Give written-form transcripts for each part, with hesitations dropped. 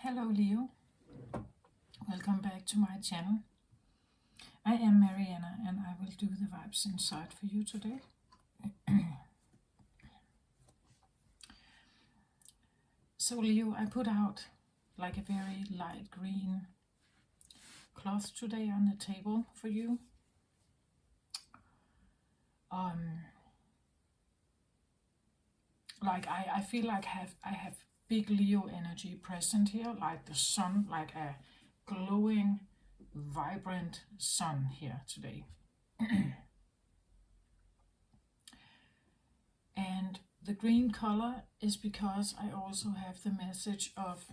Hello Leo, welcome back to my channel. I am Mariana and I will do the vibes inside for you today. So Leo, I put out like a very light green cloth today on the table for you. Like I feel like I have big Leo energy present here, like the sun, like a glowing, vibrant sun here today. And the green color is because I also have the message of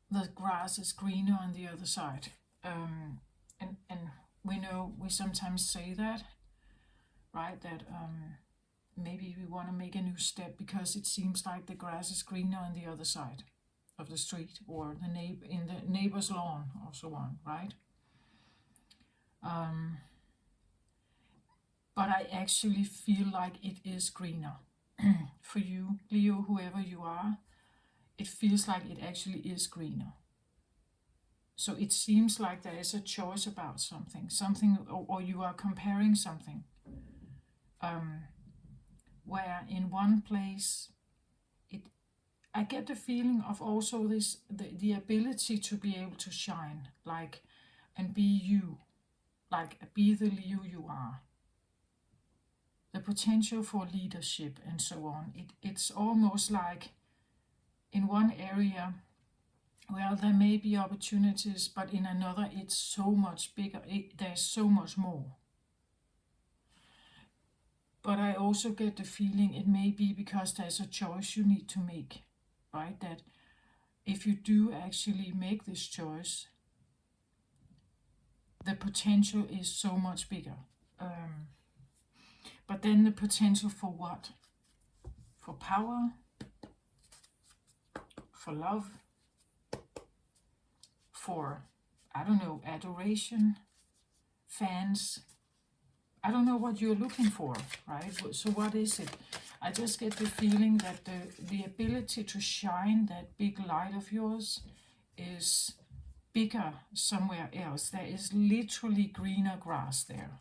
the grass is greener on the other side. And we know, we sometimes say that, right? That maybe we want to make a new step because it seems like the grass is greener on the other side of the street or in the neighbor's lawn or so on, right? But I actually feel like it is greener for you, Leo, whoever you are. It feels like it actually is greener. So it seems like there is a choice about something, or you are comparing something. Where in one place, I get the feeling of also this, the ability to be able to shine, like, and be you, like be the Leo you are. The potential for leadership and so on. It's almost like in one area, well, there may be opportunities, but in another, it's so much bigger. There's so much more. But I also get the feeling it may be because there's a choice you need to make, right? That if you do actually make this choice, the potential is so much bigger. But then the potential for what? For power, for love, for, I don't know, adoration, fans. I don't know what you're looking for, right? So what is it? I just get the feeling that the ability to shine that big light of yours is bigger somewhere else. There is literally greener grass there.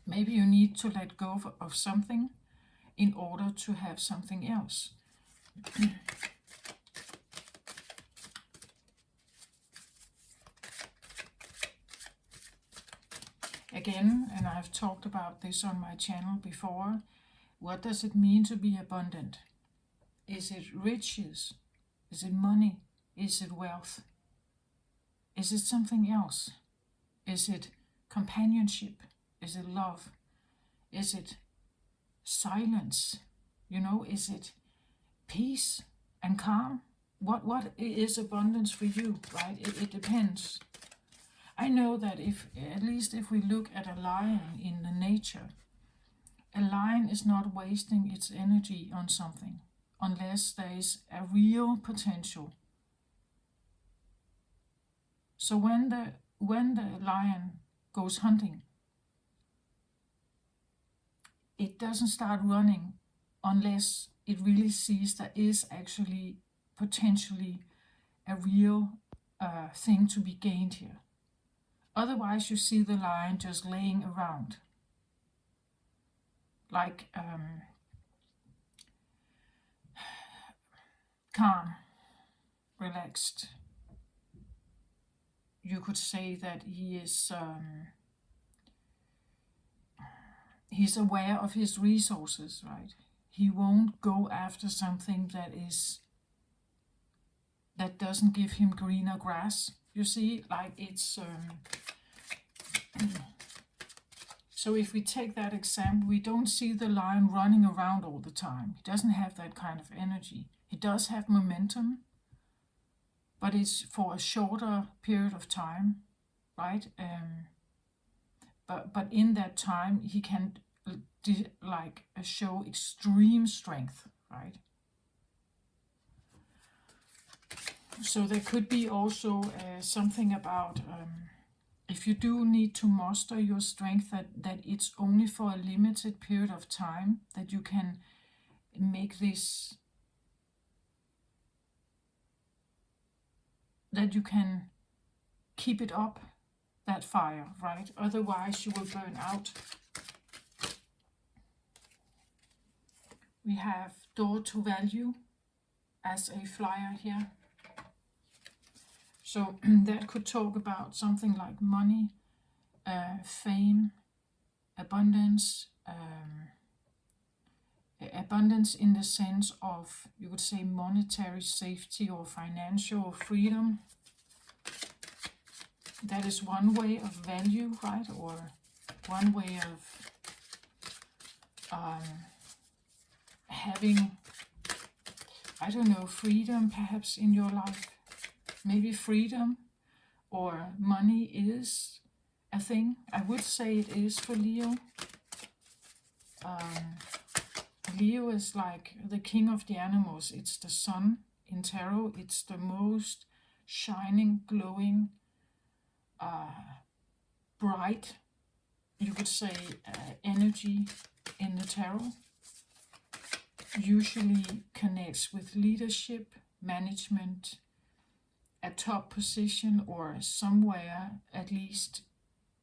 Maybe you need to let go of something in order to have something else. Again, and I've talked about this on my channel before, what does it mean to be abundant? Is it riches? Is it money? Is it wealth? Is it something else? Is it companionship? Is it love? Is it silence? Is it peace and calm? What is abundance for you, right? It depends. I know that at least if we look at a lion in the nature, a lion is not wasting its energy on something unless there is a real potential. So when the lion goes hunting, it doesn't start running unless it really sees there is actually potentially a real thing to be gained here. Otherwise, you see the lion just laying around, like calm, relaxed. You could say that he is he's aware of his resources, right? He won't go after something that doesn't give him greener grass. You see, like it's so if we take that example, we don't see the lion running around all the time. He doesn't have that kind of energy. He does have momentum, but it's for a shorter period of time, right? But in that time, he can show extreme strength, right? So there could be also something about if you do need to muster your strength, that it's only for a limited period of time, that you can make this, that you can keep it up, that fire, right? Otherwise you will burn out. We have door to value as a flyer here. So that could talk about something like money, fame, abundance, abundance in the sense of, you would say, monetary safety or financial freedom. That is one way of value, right? Or one way of having, I don't know, freedom perhaps in your life. Maybe freedom or money is a thing. I would say it is for Leo. Leo is like the king of the animals. It's the sun in tarot. It's the most shining, glowing, bright, you could say, energy in the tarot. Usually connects with leadership, management, a top position, or somewhere at least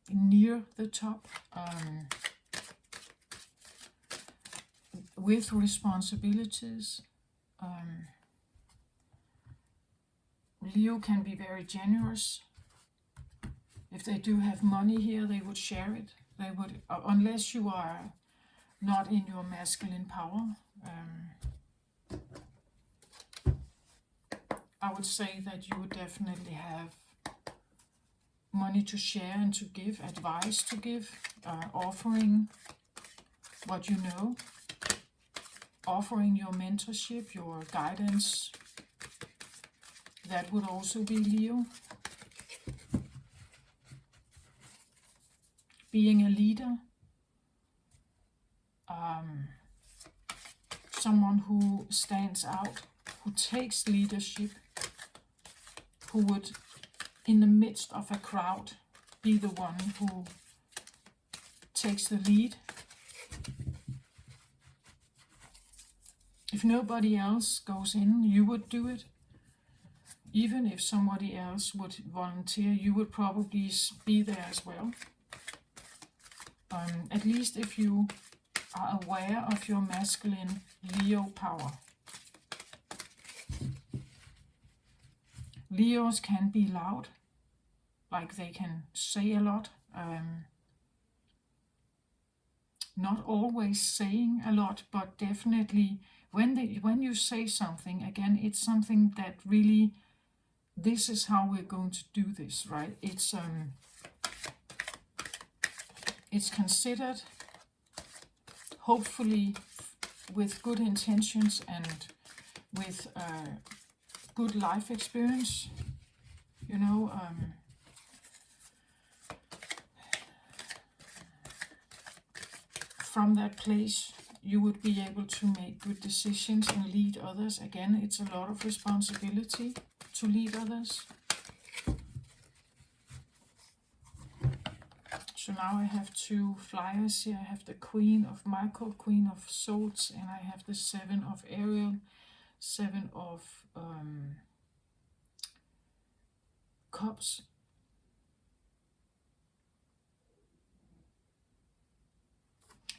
near the top, with responsibilities. Leo can be very generous. If they do have money here, they would share it. They would, unless you are not in your masculine power. I would say that you would definitely have money to share and to give, advice to give, offering what you know, offering your mentorship, your guidance. That would also be Leo. Being a leader, someone who stands out, who takes leadership, who would, in the midst of a crowd, be the one who takes the lead. If nobody else goes in, you would do it. Even if somebody else would volunteer, you would probably be there as well. At least if you are aware of your masculine Leo power. Leos can be loud, like they can say a lot. Not always saying a lot, but definitely when you say something, again, it's something that really, this is how we're going to do this, right? It's considered, hopefully with good intentions and with good life experience, you know. From that place, you would be able to make good decisions and lead others. Again, it's a lot of responsibility to lead others. So now I have two flyers here. I have the Queen of Michael, Queen of Swords, and I have the Seven of Ariel, Seven of Cups.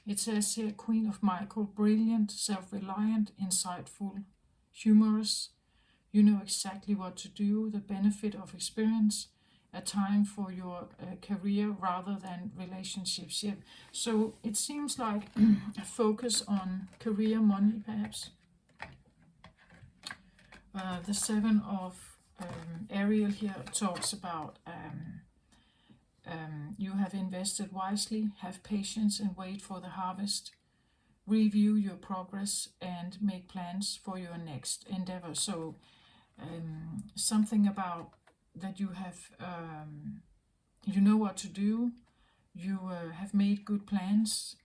It says here, Queen of Michael, brilliant, self-reliant, insightful, humorous. You know exactly what to do, the benefit of experience, a time for your career rather than relationships. Yeah. So it seems like a focus on career, money, perhaps. The Seven of Ariel here talks about you have invested wisely, have patience and wait for the harvest, review your progress and make plans for your next endeavor. So something about that you have, you know what to do, you have made good plans,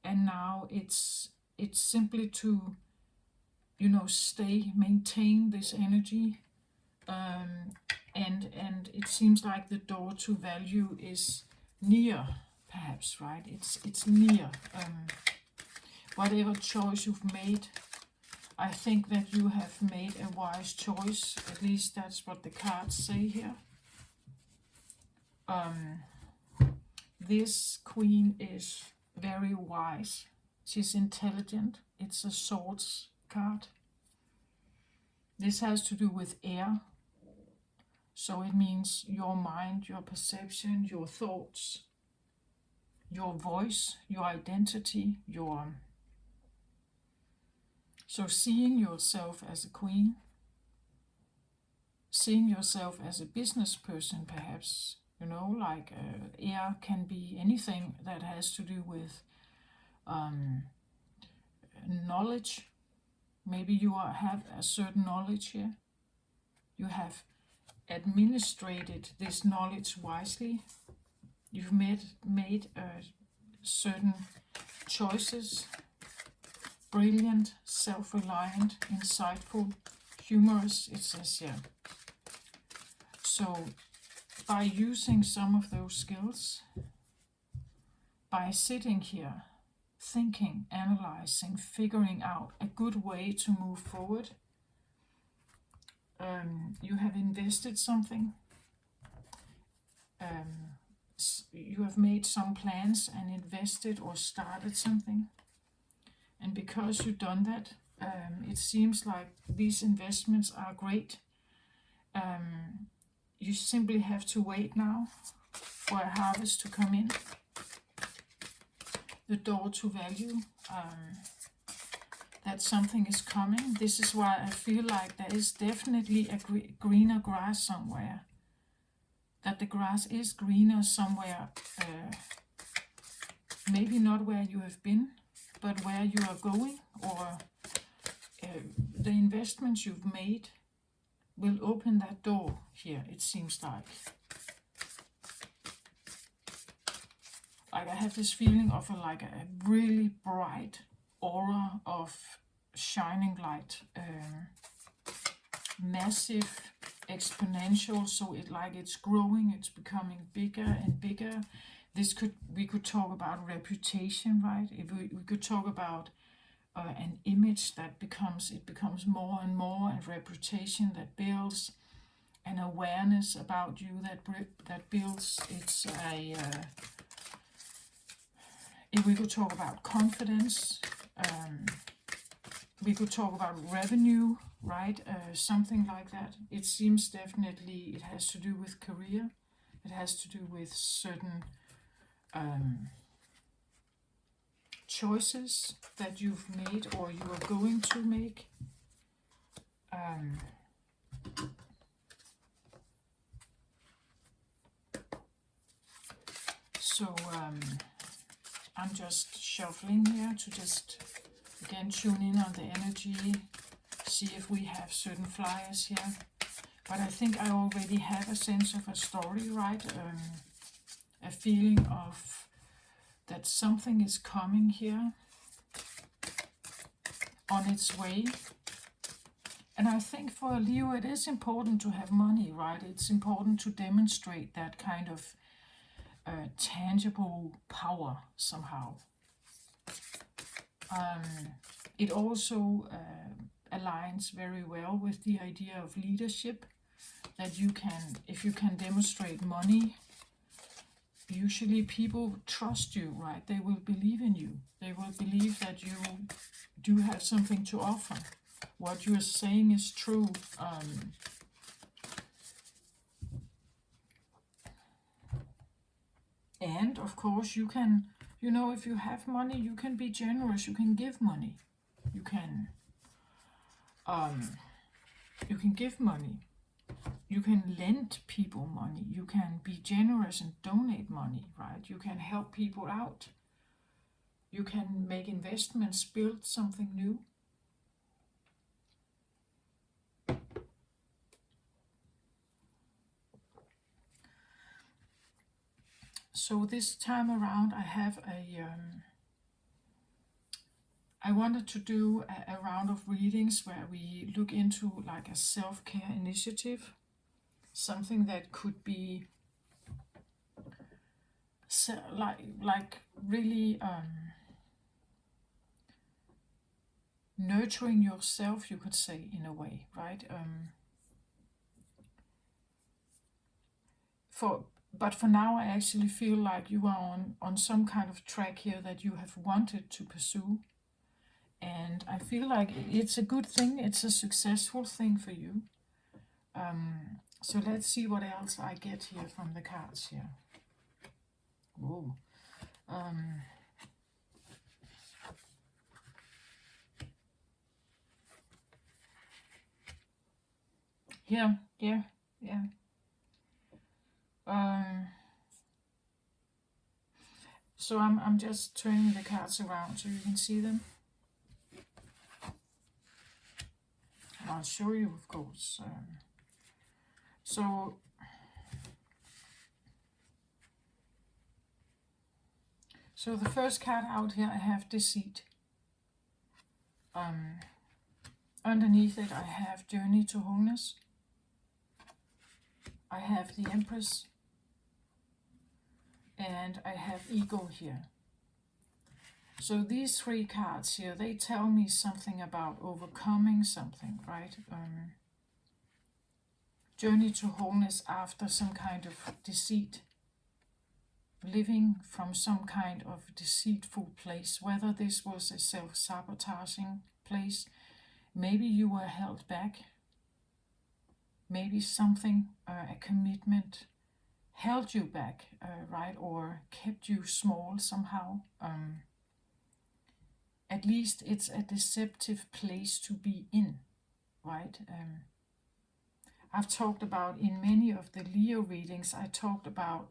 and now it's simply to, you know, maintain this energy, and it seems like the door to value is near, perhaps, right? It's near. Whatever choice you've made, I think that you have made a wise choice. At least that's what the cards say here. This queen is very wise. She's intelligent. It's a swords card. This has to do with air. So it means your mind, your perception, your thoughts, your voice, your identity, So seeing yourself as a queen, seeing yourself as a business person, perhaps, like air can be anything that has to do with knowledge. Maybe you have a certain knowledge here. You have administrated this knowledge wisely. You've made certain choices. Brilliant, self-reliant, insightful, humorous, it says here. So by using some of those skills, by sitting here, thinking, analyzing, figuring out a good way to move forward, you have invested something. You have made some plans and invested or started something. And because you've done that, it seems like these investments are great. You simply have to wait now for a harvest to come in. The door to value, that something is coming. This is why I feel like there is definitely a greener grass somewhere. That the grass is greener somewhere, maybe not where you have been, but where you are going, or the investments you've made will open that door here, it seems like. Like I have this feeling of a really bright aura of shining light, massive, exponential, so it's growing, it's becoming bigger and bigger. We could talk about reputation, right? If we could talk about an image that becomes more and more, and reputation that builds, an awareness about you that builds. If we could talk about confidence, we could talk about revenue, right? Something like that. It seems definitely it has to do with career. It has to do with certain choices that you've made or you are going to make. I'm just shuffling here to just again tune in on the energy, see if we have certain flyers here. But I think I already have a sense of a story, right? A feeling of that something is coming here on its way. And I think for a Leo it is important to have money, right? It's important to demonstrate that kind of tangible power somehow. It also aligns very well with the idea of leadership, that if you can demonstrate money, usually people trust you, right? They will believe in you. They will believe that you do have something to offer. What you are saying is true. And of course you can, if you have money, you can be generous, you can give money. You can give money. You can lend people money. You can be generous and donate money, right? You can help people out. You can make investments, build something new. So this time around I have I wanted to do a round of readings where we look into like a self-care initiative. something that could be like really nurturing yourself, you could say, in a way, right? But for now, I actually feel like you are on some kind of track here that you have wanted to pursue, and I feel like it's a good thing. It's a successful thing for you. So let's see what else I get here from the cards here. Whoa. Yeah, yeah, yeah. So I'm just turning the cards around so you can see them. I'll show you, of course. So the first card out here, I have deceit. Underneath it, I have journey to wholeness. I have the Empress, and I have ego here. So these three cards here, they tell me something about overcoming something, right? Journey to wholeness after some kind of deceit. Living from some kind of deceitful place, whether this was a self-sabotaging place, maybe you were held back, maybe something, a commitment held you back, right, or kept you small somehow. At least it's a deceptive place to be in, right? I've talked about in many of the Leo readings, I talked about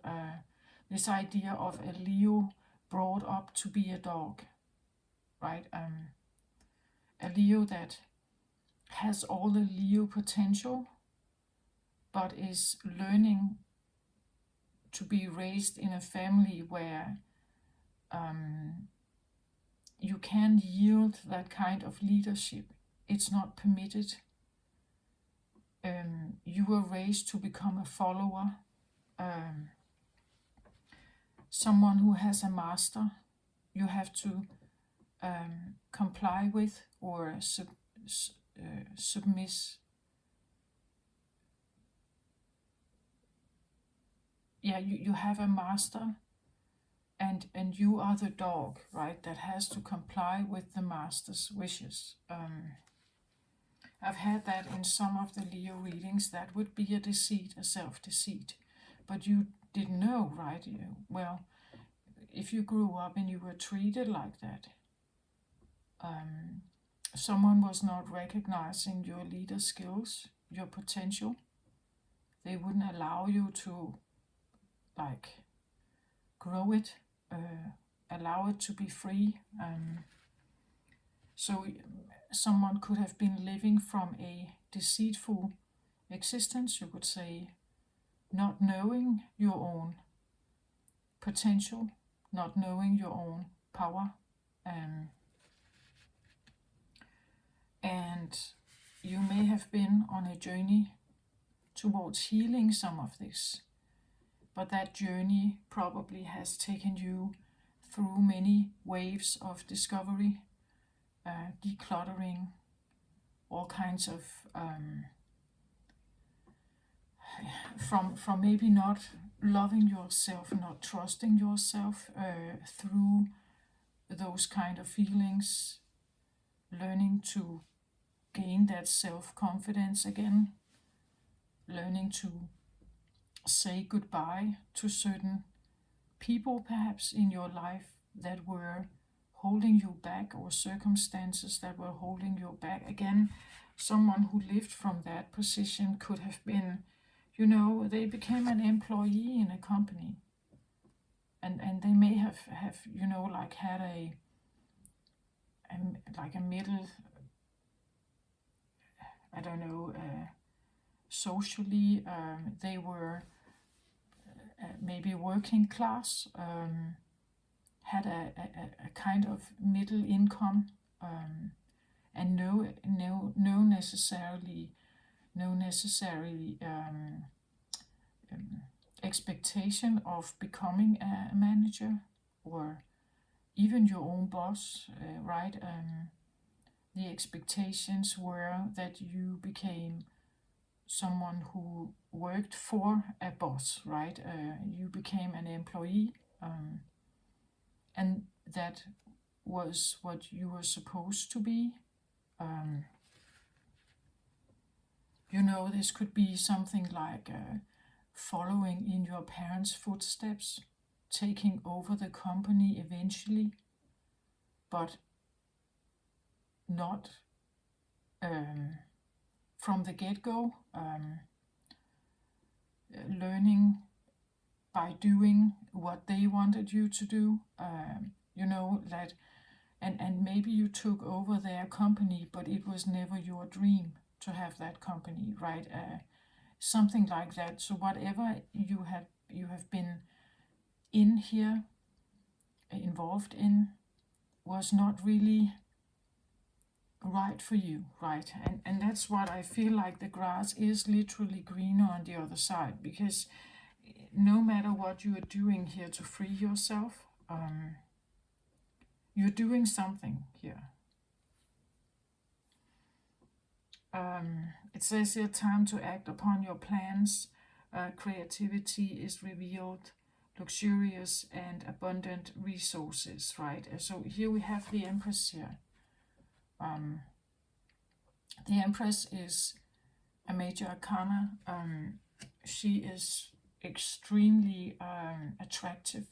this idea of a Leo brought up to be a dog, right? A Leo that has all the Leo potential, but is learning to be raised in a family where you can yield that kind of leadership. It's not permitted. You were raised to become a follower, someone who has a master you have to comply with or submiss. Yeah, you have a master, and you are the dog, right, that has to comply with the master's wishes. I've had that in some of the Leo readings. That would be a deceit, a self-deceit. But you didn't know, right? Well, if you grew up and you were treated like that, someone was not recognizing your leader skills, your potential, they wouldn't allow you to, like, grow it, allow it to be free. So someone could have been living from a deceitful existence, you could say, not knowing your own potential, not knowing your own power. And you may have been on a journey towards healing some of this, but that journey probably has taken you through many waves of discovery, decluttering, all kinds of from maybe not loving yourself, not trusting yourself, through those kind of feelings, learning to gain that self-confidence again, learning to say goodbye to certain people perhaps in your life that were holding you back, or circumstances that were holding you back. Again, someone who lived from that position could have been, they became an employee in a company, and they may have like had a middle, I don't know, socially, they were maybe working class, had a kind of middle income, and no necessarily expectation of becoming a manager, or even your own boss, right? The expectations were that you became someone who worked for a boss, right? You became an employee, and that was what you were supposed to be. Um, this could be something like following in your parents' footsteps, taking over the company eventually, but not from the get-go, learning by doing what they wanted you to do, that, and maybe you took over their company, but it was never your dream to have that company, right? Something like that. So whatever you have been in here, involved in, was not really right for you, right? And that's what I feel like. The grass is literally greener on the other side, because no matter what you are doing here to free yourself, you're doing something here. It says here, time to act upon your plans. Creativity is revealed, luxurious and abundant resources, right? So here we have the Empress here. The Empress is a major arcana. She is extremely attractive.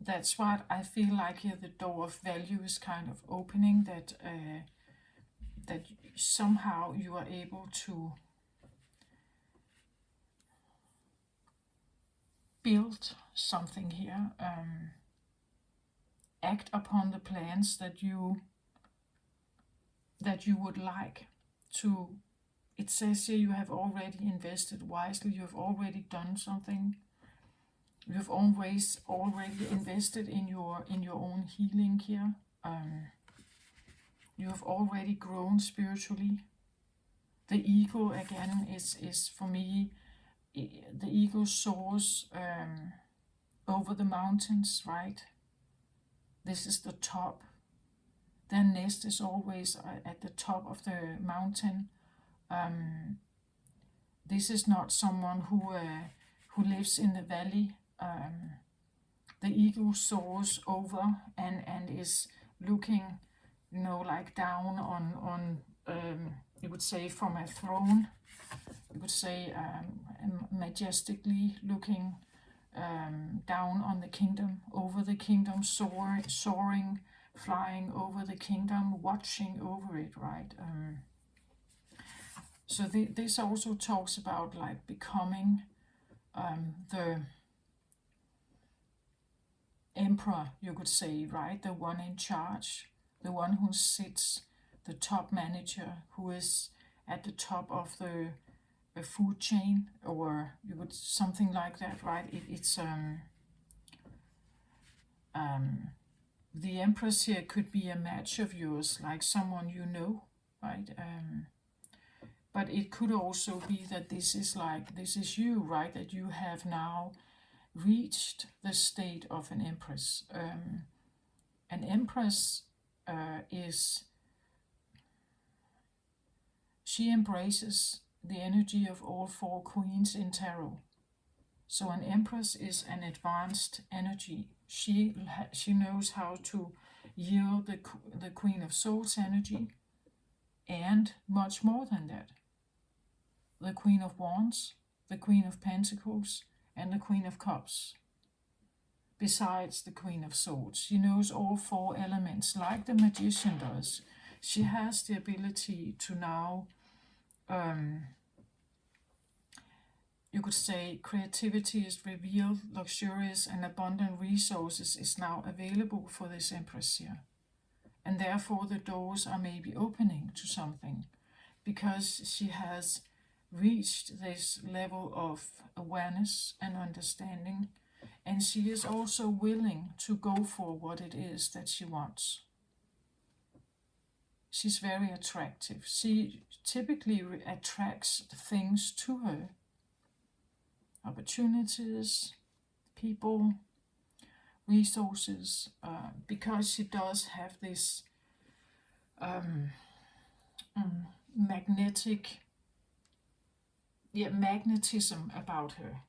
That's what I feel like here. The door of value is kind of opening, that that somehow you are able to build something here, act upon the plans that you would like to. It says here, you have already invested wisely, you have already done something, you have always already invested in your own healing here. You have already grown spiritually. The ego again is for me, the ego soars over the mountains, right? This is the top. Their nest is always at the top of the mountain. This is not someone who lives in the valley. The ego soars over and is looking, like down on you would say from a throne. You would say majestically looking down on the kingdom, over the kingdom, soaring, flying over the kingdom, watching over it, right? So this also talks about like becoming the emperor, you could say, right? The one in charge, the one who sits, the top manager, who is at the top of the food chain, or you would something like that, right? It's the Empress here could be a match of yours, like someone you know, right? But it could also be that this is you, right? That you have now reached the state of an Empress. An Empress she embraces the energy of all four queens in tarot. So an Empress is an advanced energy. She knows how to yield the Queen of Swords energy, and much more than that. The Queen of Wands, the Queen of Pentacles, and the Queen of Cups. Besides the Queen of Swords, she knows all four elements like the magician does. She has the ability to now, you could say, creativity is revealed, luxurious and abundant resources is now available for this Empress here. And therefore the doors are maybe opening to something, because she has reached this level of awareness and understanding, and she is also willing to go for what it is that she wants. She's very attractive. She typically attracts things to her. opportunities, people, resources, because she does have this um, magnetic, magnetism about her.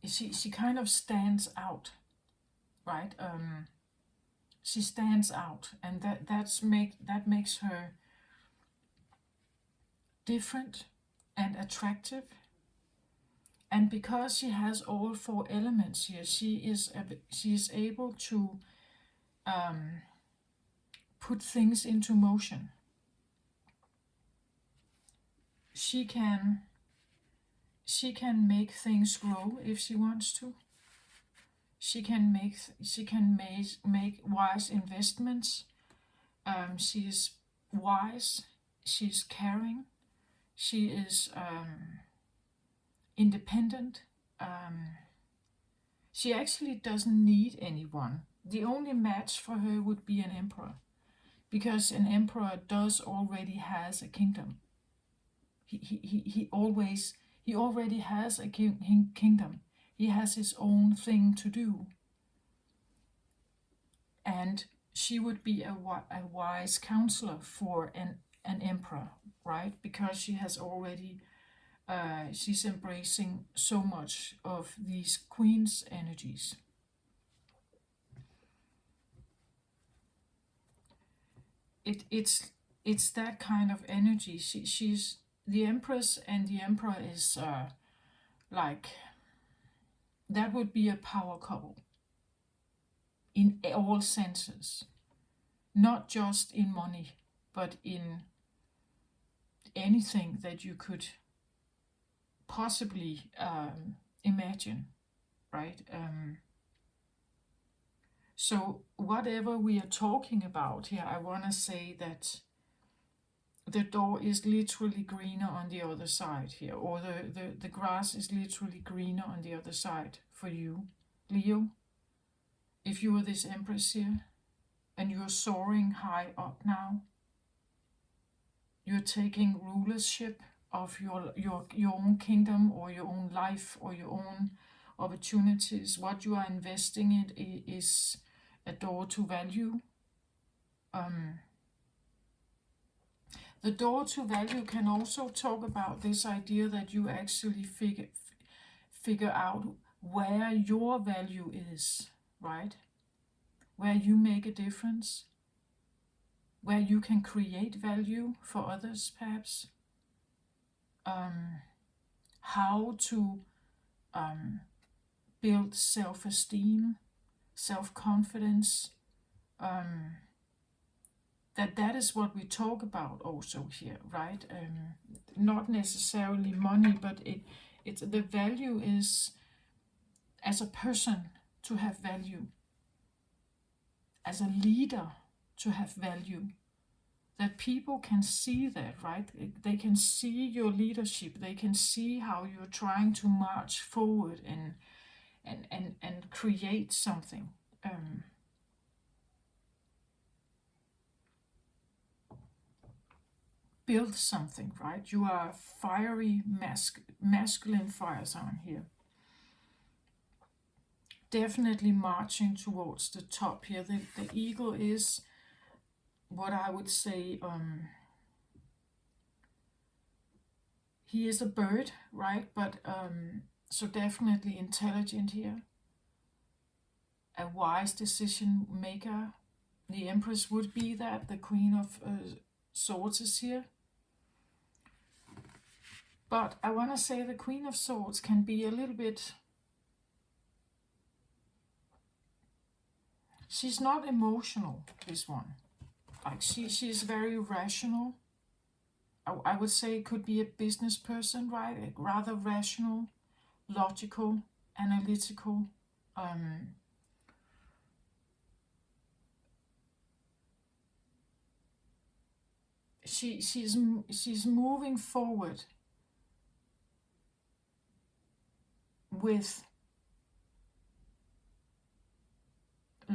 She kind of stands out, right? She stands out, and that makes her different and attractive. And because she has all four elements here, she is able to put things into motion. She can make things grow if she wants to. She can make wise investments. She is wise. She's caring. She is independent. She actually doesn't need anyone. The only match for her would be an emperor, because an emperor does already has a kingdom. He already has a kingdom. He has his own thing to do, and she would be a wise counselor for an emperor, right? Because she has already she's embracing so much of these queen's energies. It's that kind of energy. She's the empress, and the emperor is like, that would be a power couple in all senses, not just in money, but in anything that you could possibly imagine, right? So whatever we are talking about here, I want to say that the door is literally greener on the other side here, or the grass is literally greener on the other side for you, Leo. If you are this empress here, and you're soaring high up now, you're taking rulership of your own kingdom, or your own life, or your own opportunities. What you are investing in is a door to value. The door to value can also talk about this idea that you actually figure out where your value is, right? Where you make a difference, where you can create value for others, perhaps. How to build self-esteem, self-confidence. That is what we talk about also here, right? Not necessarily money, but it's the value is, as a person, to have value, as a leader, to have value, that people can see that, right? They can see your leadership. They can see how you're trying to march forward and create something. Build something, right? You are a fiery masculine fire sign here. Definitely marching towards the top here. The eagle is what I would say, he is a bird, right? But so definitely intelligent here, a wise decision maker. The empress would be that. The queen of swords is here. But I want to say the queen of swords can be a little bit, she's not emotional, this one. Like she's very rational. I would say it could be a business person, right? Rather rational, logical, analytical. She's moving forward with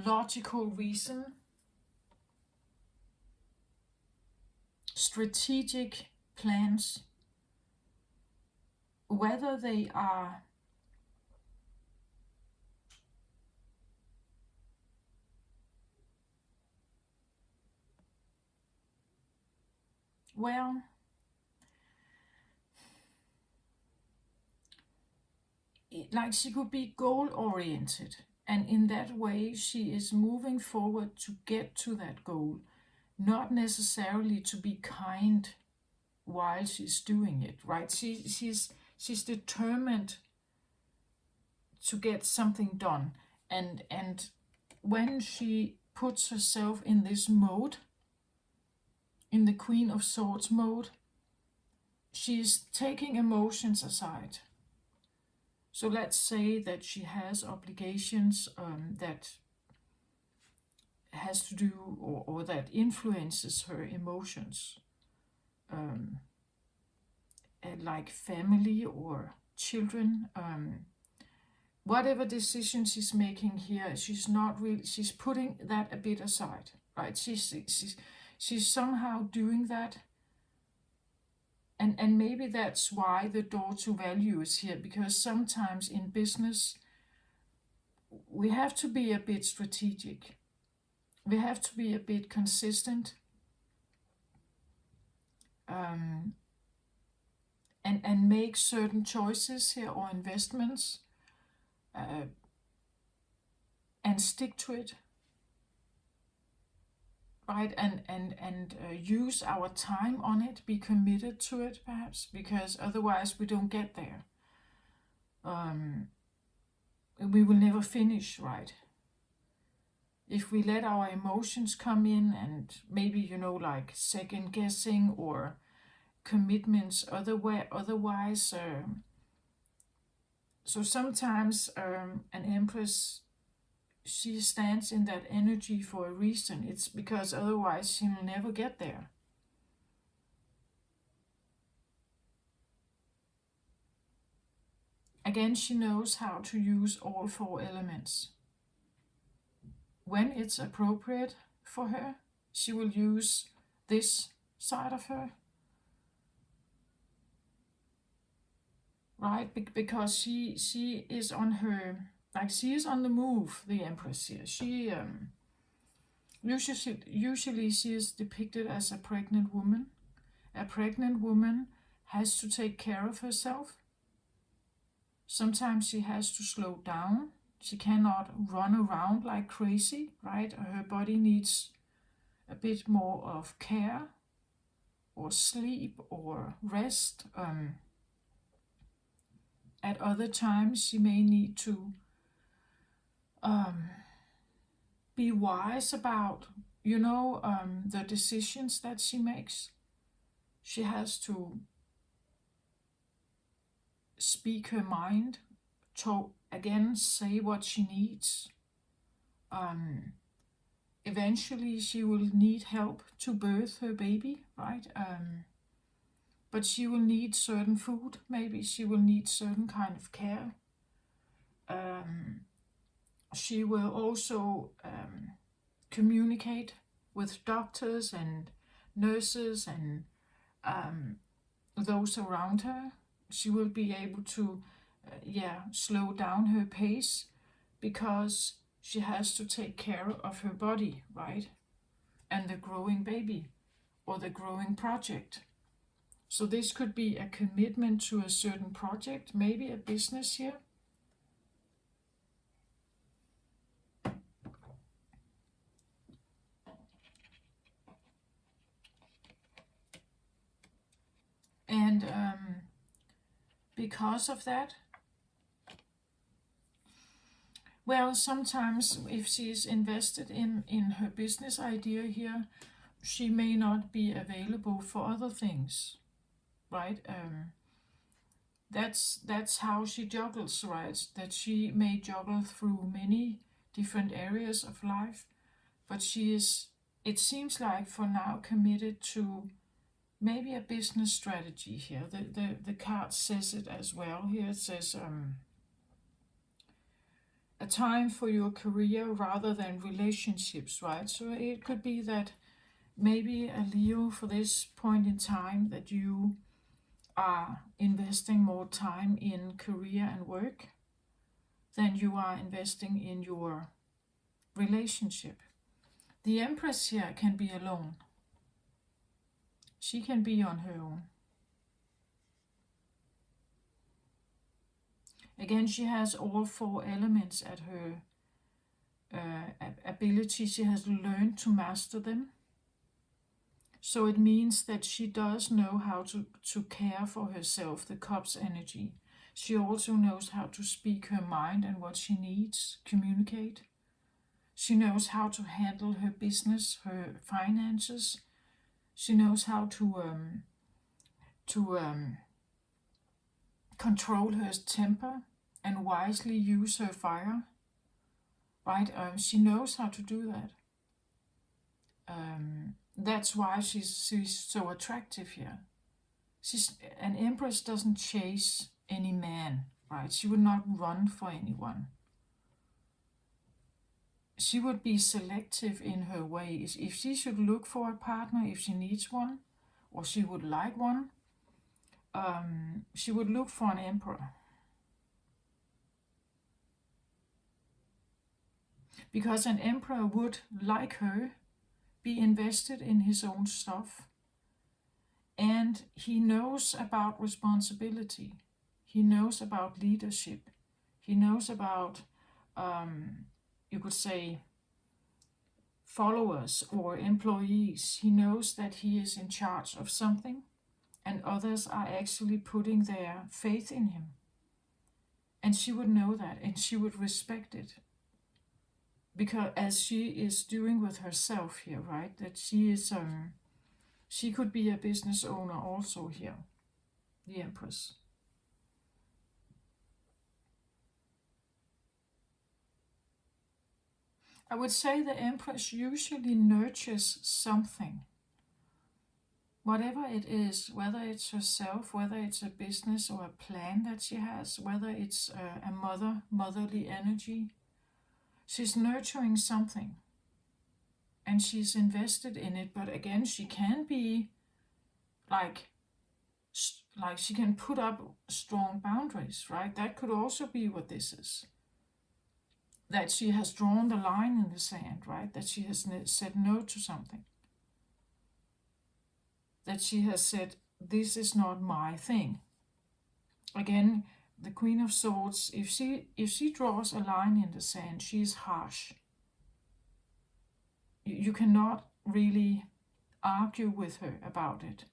logical reason, strategic plans, whether they are well, like she could be goal oriented, and in that way she is moving forward to get to that goal, not necessarily to be kind while she's doing it, right? She's determined to get something done, and when she puts herself in this mode, in the Queen of Swords mode, she's taking emotions aside. So let's say that she has obligations that has to do, or that influences her emotions, um, like family or children. Whatever decision she's making here, she's putting that a bit aside, right? She's somehow doing that. And maybe that's why the door to value is here, because sometimes in business we have to be a bit strategic. We have to be a bit consistent, and make certain choices here or investments, and stick to it, right? And use our time on it, be committed to it, perhaps, because otherwise we don't get there. We will never finish, right? If we let our emotions come in and maybe, like second guessing or commitments otherwise. So sometimes an empress, she stands in that energy for a reason. It's because otherwise she will never get there. Again, she knows how to use all four elements. When it's appropriate for her, she will use this side of her, right? Because she is on her, like she is on the move, the Empress here. She usually she is depicted as a pregnant woman. A pregnant woman has to take care of herself. Sometimes she has to slow down. She cannot run around like crazy, right? Her body needs a bit more of care or sleep or rest. At other times, she may need to be wise about, the decisions that she makes. She has to speak her mind, talk again, say what she needs. Eventually, she will need help to birth her baby, right? But she will need certain food. Maybe she will need certain kind of care. She will also communicate with doctors and nurses and those around her. She will be able to, slow down her pace, because she has to take care of her body, right? And the growing baby or the growing project. So this could be a commitment to a certain project, maybe a business here. And because of that, well, sometimes if she is invested in her business idea here, she may not be available for other things, right? That's how she juggles, right? That she may juggle through many different areas of life, but she is, it seems like for now, committed to maybe a business strategy here. The card says it as well. Here it says a time for your career rather than relationships, right? So it could be that maybe a Leo for this point in time that you are investing more time in career and work than you are investing in your relationship. The Empress here can be alone. She can be on her own. Again, she has all four elements at her ability. She has learned to master them. So it means that she does know how to care for herself, the Cup's energy. She also knows how to speak her mind and what she needs, communicate. She knows how to handle her business, her finances. She knows how to control her temper and wisely use her fire. Right? She knows how to do that. That's why she's so attractive here. An Empress doesn't chase any man, right? She would not run for anyone. She would be selective in her ways. If she should look for a partner, if she needs one, or she would like one, she would look for an emperor. Because an emperor would, like her, be invested in his own stuff. And he knows about responsibility. He knows about leadership. He knows about, you could say, followers or employees. He knows that he is in charge of something and others are actually putting their faith in him. And she would know that and she would respect it. Because as she is doing with herself here, right, that she could be a business owner also here, the Empress. I would say the Empress usually nurtures something. Whatever it is, whether it's herself, whether it's a business or a plan that she has, whether it's a motherly energy, she's nurturing something. And she's invested in it, but again, she can be like she can put up strong boundaries, right? That could also be what this is. That she has drawn the line in the sand, right? That she has said no to something. That she has said, this is not my thing. Again, the Queen of Swords, if she draws a line in the sand, she's harsh. You cannot really argue with her about it.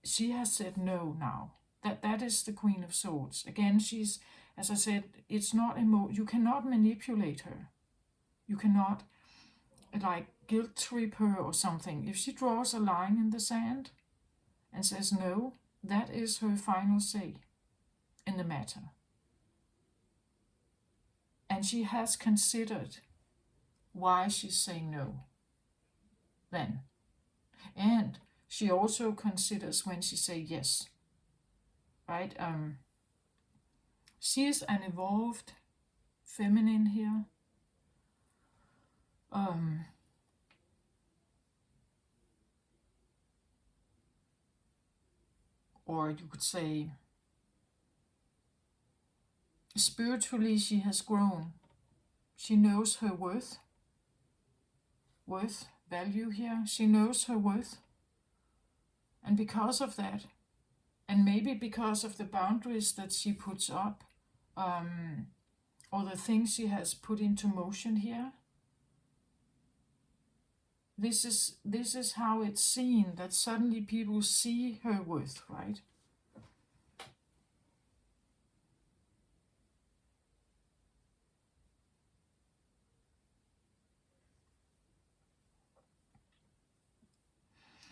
She has said no now. That is the Queen of Swords. Again, she's, as I said, it's not you cannot manipulate her. You cannot like guilt trip her or something. If she draws a line in the sand and says no, that is her final say in the matter. And she has considered why she's saying no then. And she also considers when she says yes. Right? She is an evolved feminine here. Or you could say spiritually she has grown. She knows her worth, value here. She knows her worth. And because of that, and maybe because of the boundaries that she puts up, or the things she has put into motion here, this is how it's seen, that suddenly people see her worth, right?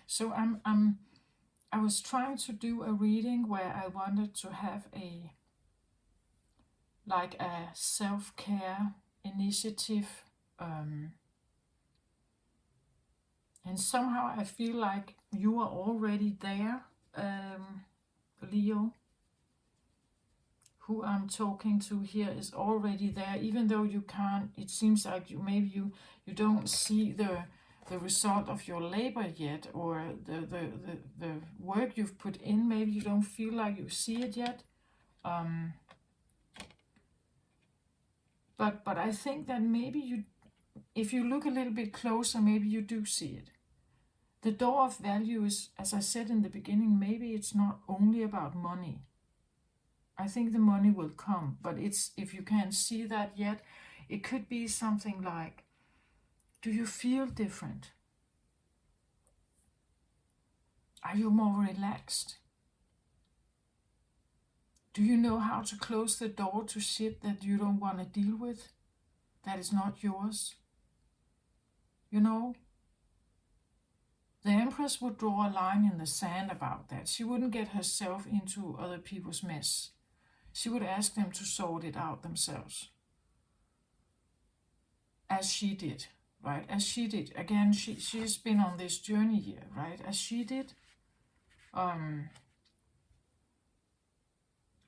So I was trying to do a reading where I wanted to have a self-care initiative, and somehow I feel like you are already there, Leo. Who I'm talking to here is already there, even though you can't, it seems like you don't see the the result of your labor yet, or the work you've put in. Maybe you don't feel like you see it yet. But I think that maybe you, if you look a little bit closer, maybe you do see it. The door of value is, as I said in the beginning, maybe it's not only about money. I think the money will come, but it's, if you can't see that yet, it could be something like, do you feel different? Are you more relaxed? Do you know how to close the door to shit that you don't want to deal with? That is not yours? You know? The Empress would draw a line in the sand about that. She wouldn't get herself into other people's mess. She would ask them to sort it out themselves. As she did, right? As she did. Again, she's been on this journey here, right? As she did.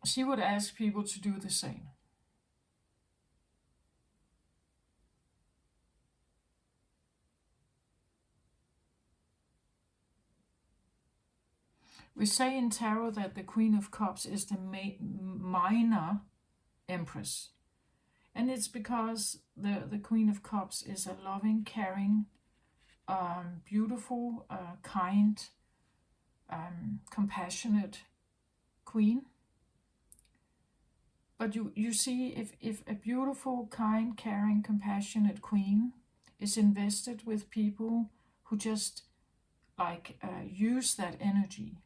She would ask people to do the same. We say in tarot that the Queen of Cups is the minor Empress. And it's because the Queen of Cups is a loving, caring, beautiful, kind, compassionate queen. But you see, if a beautiful, kind, caring, compassionate queen is invested with people who just use that energy,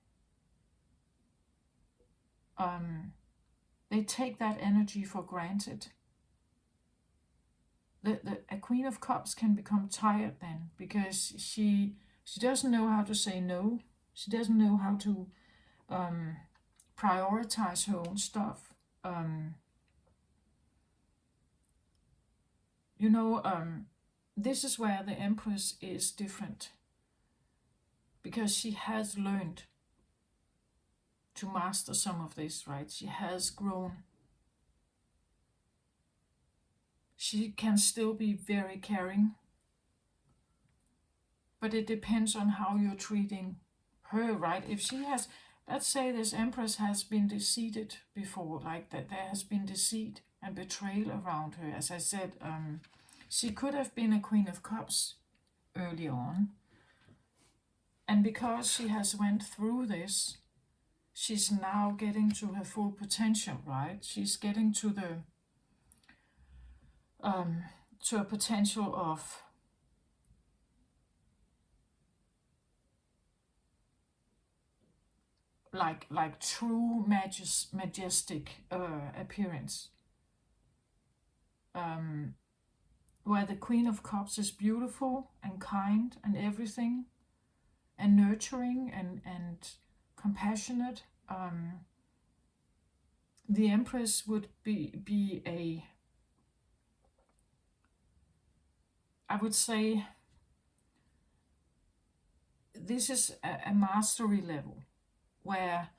they take that energy for granted. A Queen of Cups can become tired then, because she doesn't know how to say no. She doesn't know how to prioritize her own stuff. This is where the Empress is different, because she has learned to master some of this, right? She has grown. She can still be very caring, but it depends on how you're treating her, right? If she has, let's say this Empress has been deceived before, like that there has been deceit and betrayal around her. As I said, she could have been a Queen of Cups early on. And because she has went through this, she's now getting to her full potential, right? She's getting to a potential of like true majestic appearance, where the Queen of Cups is beautiful and kind and everything, and nurturing and compassionate. The Empress would be a, I would say, this is a mastery level, where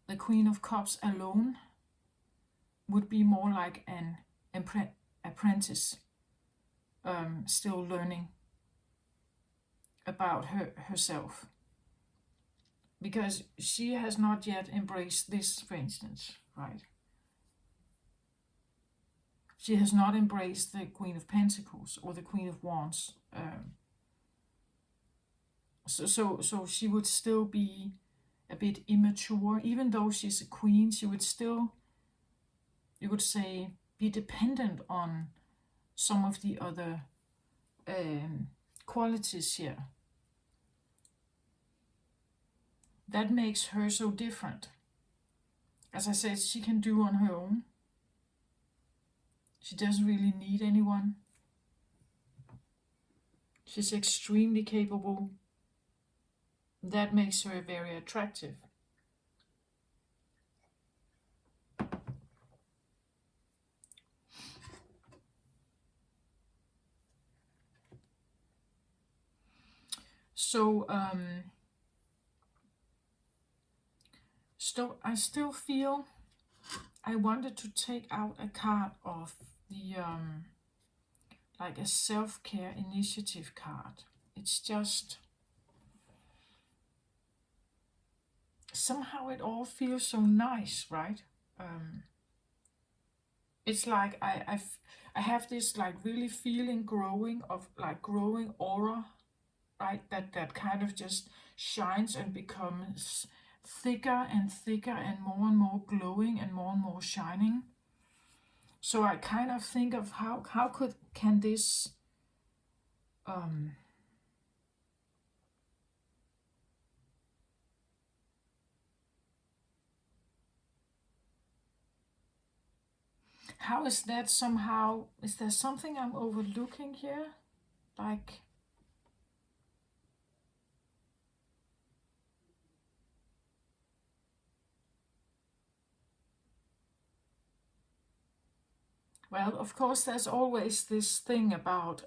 the Queen of Cups alone would be more like an apprentice, still learning about herself, because she has not yet embraced this, for instance, right? She has not embraced the Queen of Pentacles or the Queen of Wands. So she would still be a bit immature. Even though she's a queen, she would still, you would say, be dependent on some of the other qualities here. That makes her so different. As I said, she can do on her own. She doesn't really need anyone. She's extremely capable. That makes her very attractive. So I still feel I wanted to take out a card of the like a self-care initiative card. It's just somehow it all feels so nice, right? It's like I have this like really feeling growing of like growing aura, right? That kind of just shines and becomes thicker and thicker and more glowing and more shining. So I kind of think of how can this um how is that somehow, is there something I'm overlooking here? Like, well, of course, there's always this thing about,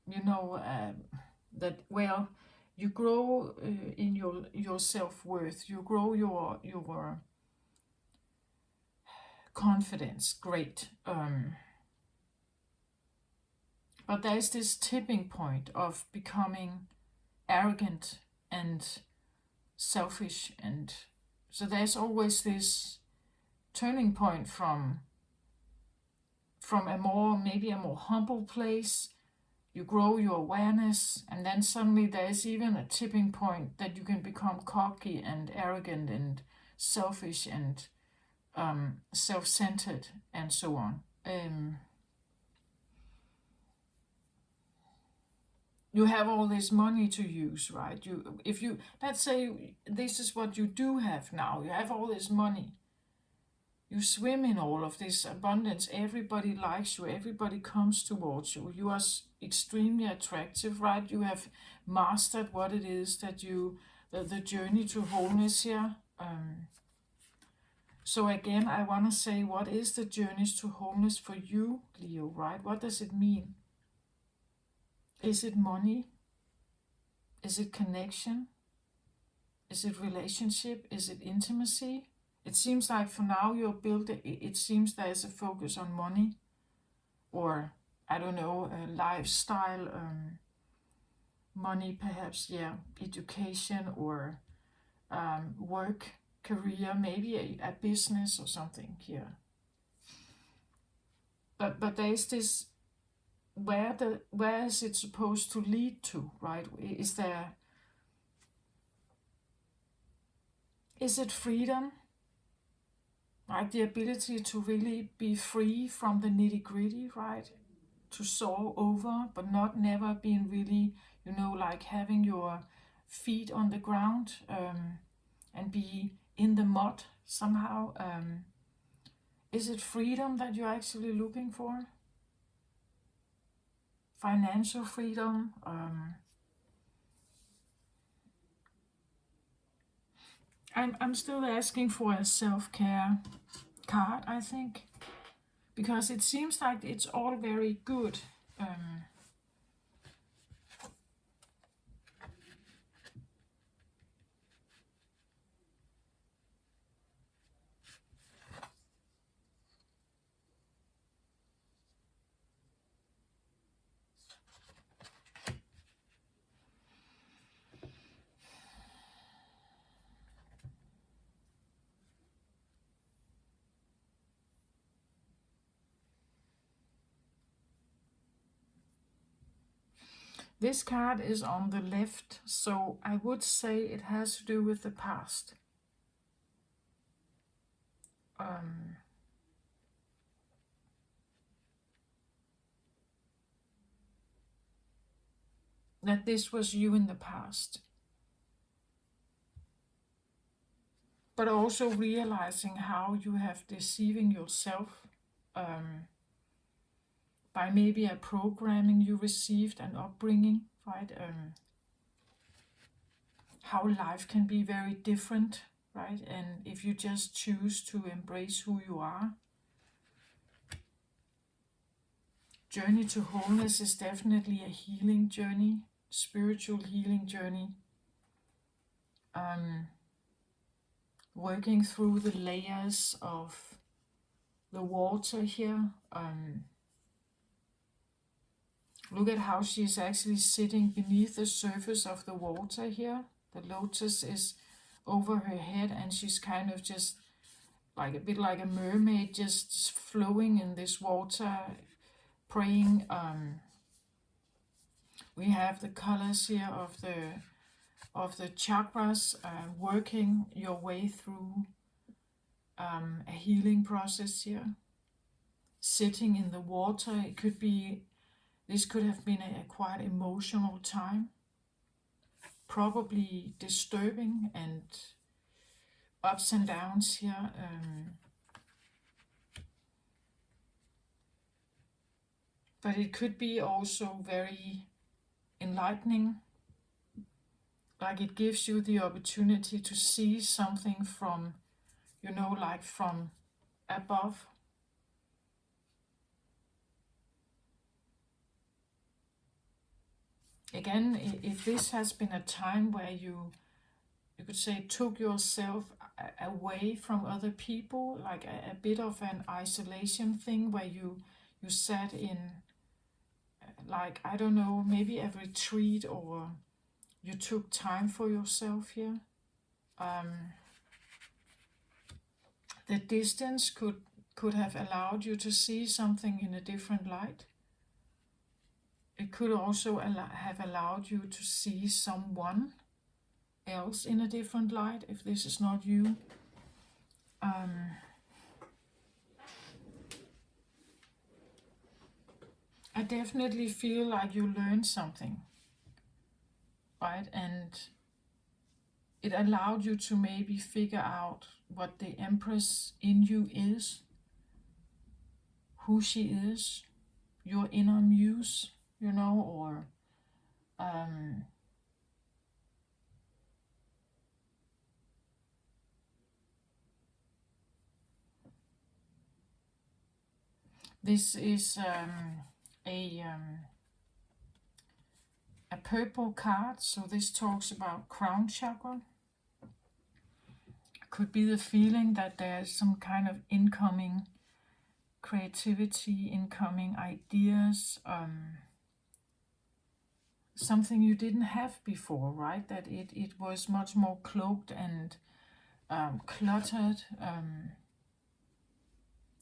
you know, that, well, you grow in your self-worth, you grow your confidence, great. But there's this tipping point of becoming arrogant and selfish, and so there's always this turning point from a more, maybe a more humble place. You grow your awareness, and then suddenly there's even a tipping point that you can become cocky and arrogant and selfish and self-centered and so on. You have all this money to use, right? If you, let's say this is what you do have now, you have all this money, you swim in all of this abundance, everybody likes you, everybody comes towards you, you are extremely attractive, right? You have mastered what it is that the journey to wholeness here. So again, I want to say, what is the journey to wholeness for you, Leo, right? What does it mean? Is it money? Is it connection? Is it relationship? Is it intimacy? It seems like for now you're built, it seems there's a focus on money, or I don't know, lifestyle, money perhaps, yeah, education, or work, career, maybe a business or something here. But there's this, where is it supposed to lead to, right? Is it freedom, like the ability to really be free from the nitty gritty, right? To soar over, but not never being really, like having your feet on the ground, and be in the mud somehow. Is it freedom that you're actually looking for? Financial freedom? I'm still asking for a self-care card, I think, because it seems like it's all very good. This card is on the left, so I would say it has to do with the past. Um, that this was you in the past. But also realizing how you have deceiving yourself, by maybe a programming you received, an upbringing, right? How life can be very different, right? And if you just choose to embrace who you are. Journey to wholeness is definitely a healing journey, spiritual healing journey. Working through the layers of the water here. Look at how she's actually sitting beneath the surface of the water here. The lotus is over her head, and she's kind of just like a bit like a mermaid, just flowing in this water, praying. We have the colors here of the chakras, working your way through a healing process here. Sitting in the water, this could have been a quite emotional time, probably disturbing and ups and downs here. But it could be also very enlightening, like it gives you the opportunity to see something from, like from above. Again, if this has been a time where you could say took yourself away from other people, like a bit of an isolation thing where you sat in, like, I don't know, maybe a retreat, or you took time for yourself here. The distance could have allowed you to see something in a different light. It could also have allowed you to see someone else in a different light, if this is not you. I definitely feel like you learned something, right? And it allowed you to maybe figure out what the Empress in you is, who she is, your inner muse, or this is a purple card, so this talks about crown chakra. Could be the feeling that there's some kind of incoming creativity, incoming ideas, something you didn't have before, right? That it was much more cloaked and cluttered,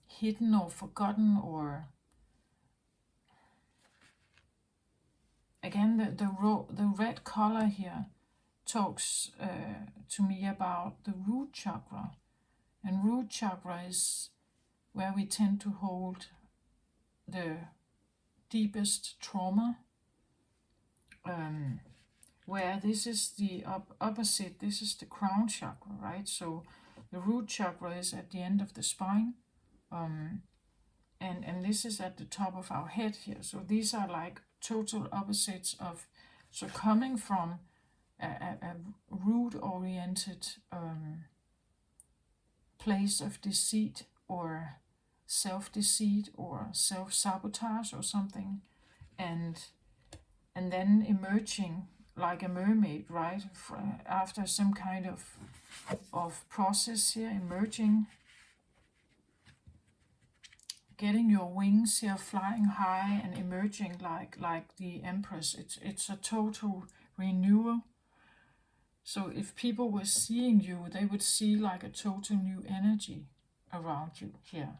hidden or forgotten, or again the red color here talks to me about the root chakra, and root chakra is where we tend to hold the deepest trauma, where this is the opposite. This is the crown chakra, right? So the root chakra is at the end of the spine, and this is at the top of our head here. So these are like total opposites of, so coming from a root-oriented place of deceit or self-deceit or self-sabotage or something, and then emerging like a mermaid, right? After some kind of process here, emerging, getting your wings here, flying high and emerging like the Empress. It's a total renewal. So if people were seeing you, they would see like a total new energy around you here.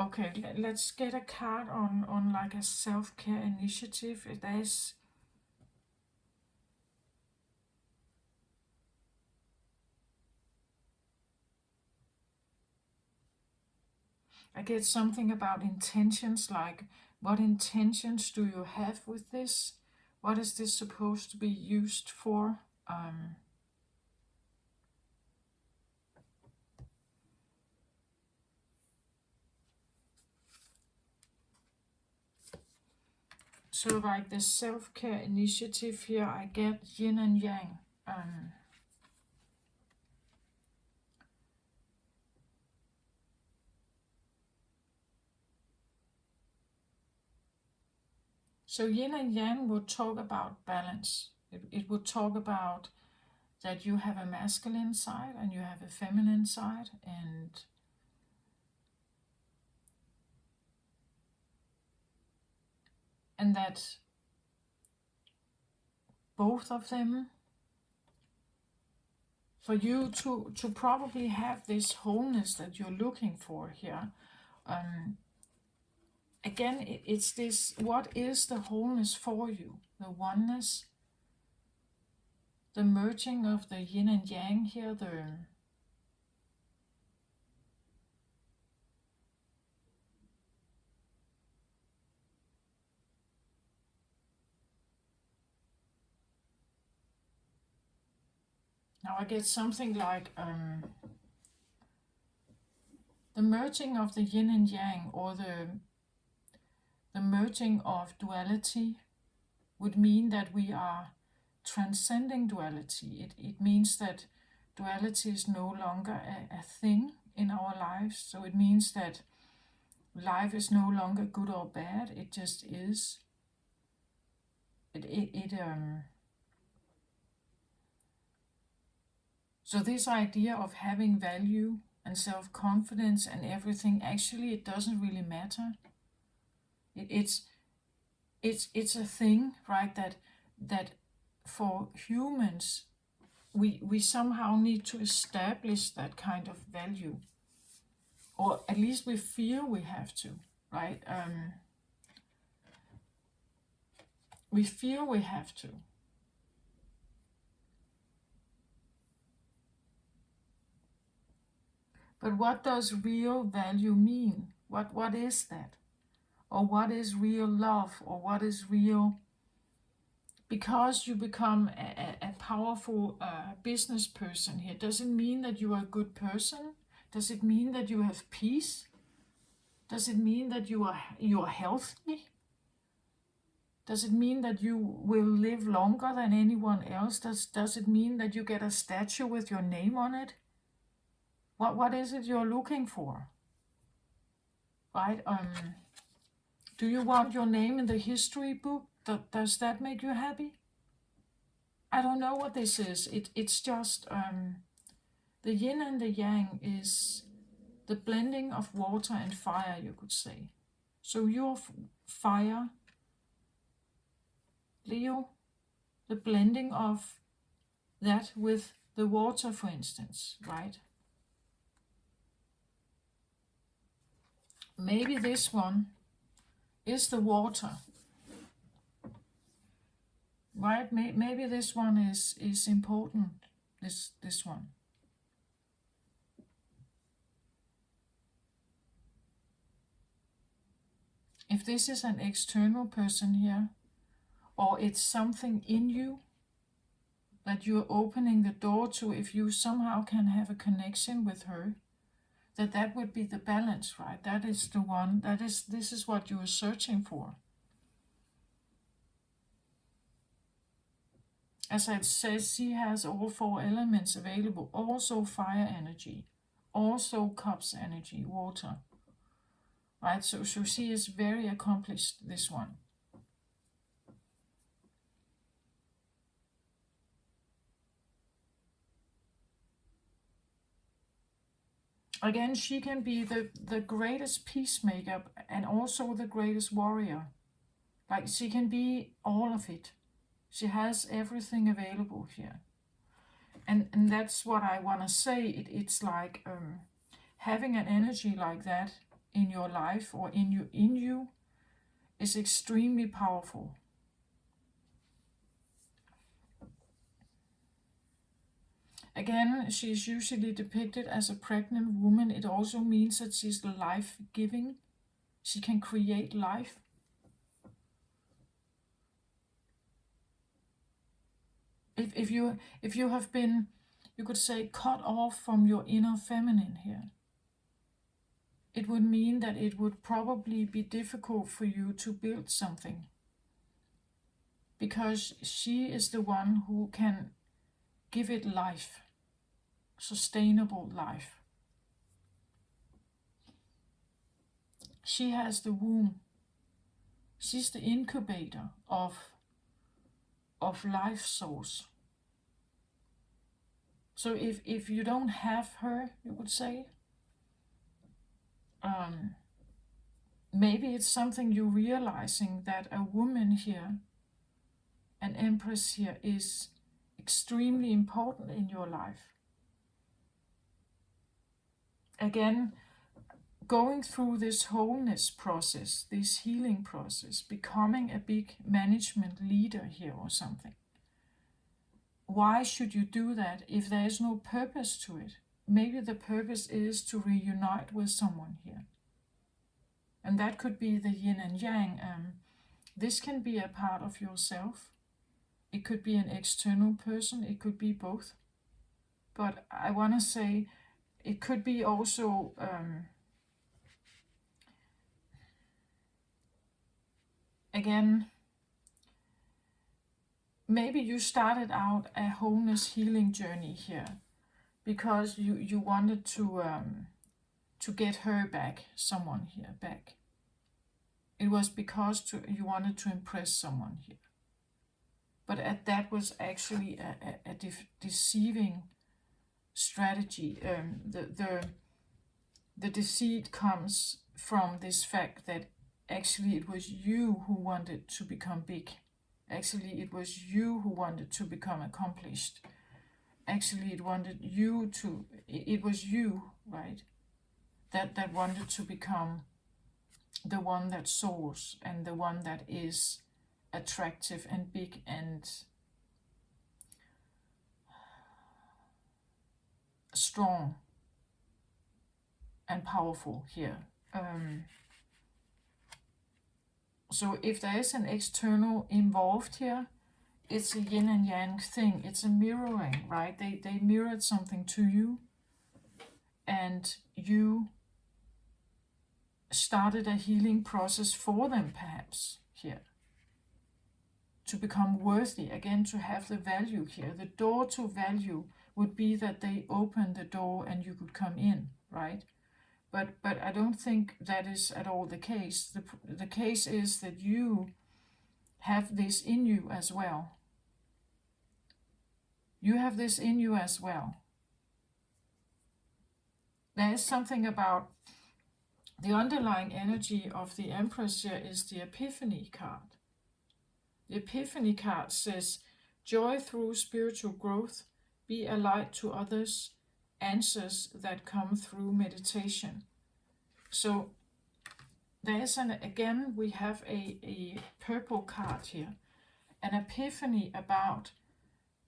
Okay, let's get a card on like a self-care initiative. I get something about intentions, like what intentions do you have with this? What is this supposed to be used for? So like the self-care initiative here, I get yin and yang. So yin and yang would talk about balance. It would talk about that you have a masculine side and you have a feminine side, and that both of them, for you to probably have this wholeness that you're looking for here. Again, it's this, what is the wholeness for you? The oneness, the merging of the yin and yang here, now I get something like the merging of the yin and yang, or the merging of duality would mean that we are transcending duality. It means that duality is no longer a thing in our lives. So it means that life is no longer good or bad. It just is. So this idea of having value and self-confidence and everything, actually it doesn't really matter. It's a thing, right, that for humans we somehow need to establish that kind of value, or at least we feel we have to, right? We feel we have to. But what does real value mean? What is that? Or what is real love? Or what is real? Because you become a powerful business person here, does it mean that you are a good person? Does it mean that you have peace? Does it mean that you are healthy? Does it mean that you will live longer than anyone else? Does it mean that you get a statue with your name on it? What is it you're looking for? Right? Do you want your name in the history book? Does that make you happy? I don't know what this is. It's just the yin and the yang is the blending of water and fire, you could say. So you're fire, Leo, the blending of that with the water, for instance, right? Maybe this one is the water, right? Maybe this one is important, this one. If this is an external person here, or it's something in you that you're opening the door to, if you somehow can have a connection with her, that would be the balance, right? That is the one, this is what you are searching for. As it says, she has all 4 elements available, also fire energy, also cups energy, water, right? So she is very accomplished, this one. Again, she can be the greatest peacemaker and also the greatest warrior. Like, she can be all of it. She has everything available here. And that's what I want to say. It's like having an energy like that in your life, or in you is extremely powerful. Again, she's usually depicted as a pregnant woman. It also means that she's life-giving. She can create life. If you have been, you could say, cut off from your inner feminine here, it would mean that it would probably be difficult for you to build something, because she is the one who can give it life, sustainable life. She has the womb. She's the incubator of life source. So if you don't have her, you would say, maybe it's something you're realizing, that a woman here, an empress here, is extremely important in your life. Again, going through this wholeness process, this healing process, becoming a big management leader here or something. Why should you do that if there is no purpose to it? Maybe the purpose is to reunite with someone here. And that could be the yin and yang. This can be a part of yourself. It could be an external person. It could be both. But I want to say it could be also again, maybe you started out a wholeness healing journey here because you wanted to get her back, someone here back. It was because you wanted to impress someone here. But that was actually a deceiving strategy. The deceit comes from this fact that actually it was you who wanted to become big. Actually, it was you who wanted to become accomplished. Actually, it was you, right, that wanted to become the one that soars and the one that is attractive and big and strong and powerful here. So if there is an external involved here, it's a yin and yang thing. It's a mirroring, right? They mirrored something to you, and you started a healing process for them, perhaps, here. To become worthy, again, to have the value here. The door to value would be that they opened the door and you could come in, right? But I don't think that is at all the case. The case is that you have this in you as well. You have this in you as well. There is something about the underlying energy of the Empress here is the Epiphany card. The Epiphany card says, joy through spiritual growth, be a light to others, answers that come through meditation. So there is again, we have a purple card here, an epiphany about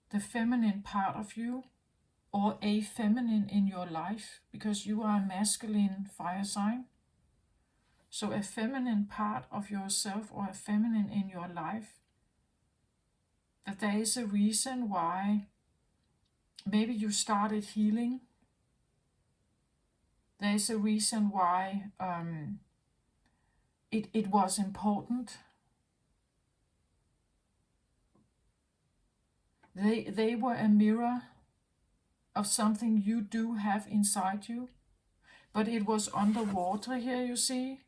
the feminine part of you, or a feminine in your life, because you are a masculine fire sign. So a feminine part of yourself or a feminine in your life, that there is a reason why maybe you started healing. There is a reason why it was important. They were a mirror of something you do have inside you, but it was underwater here, you see.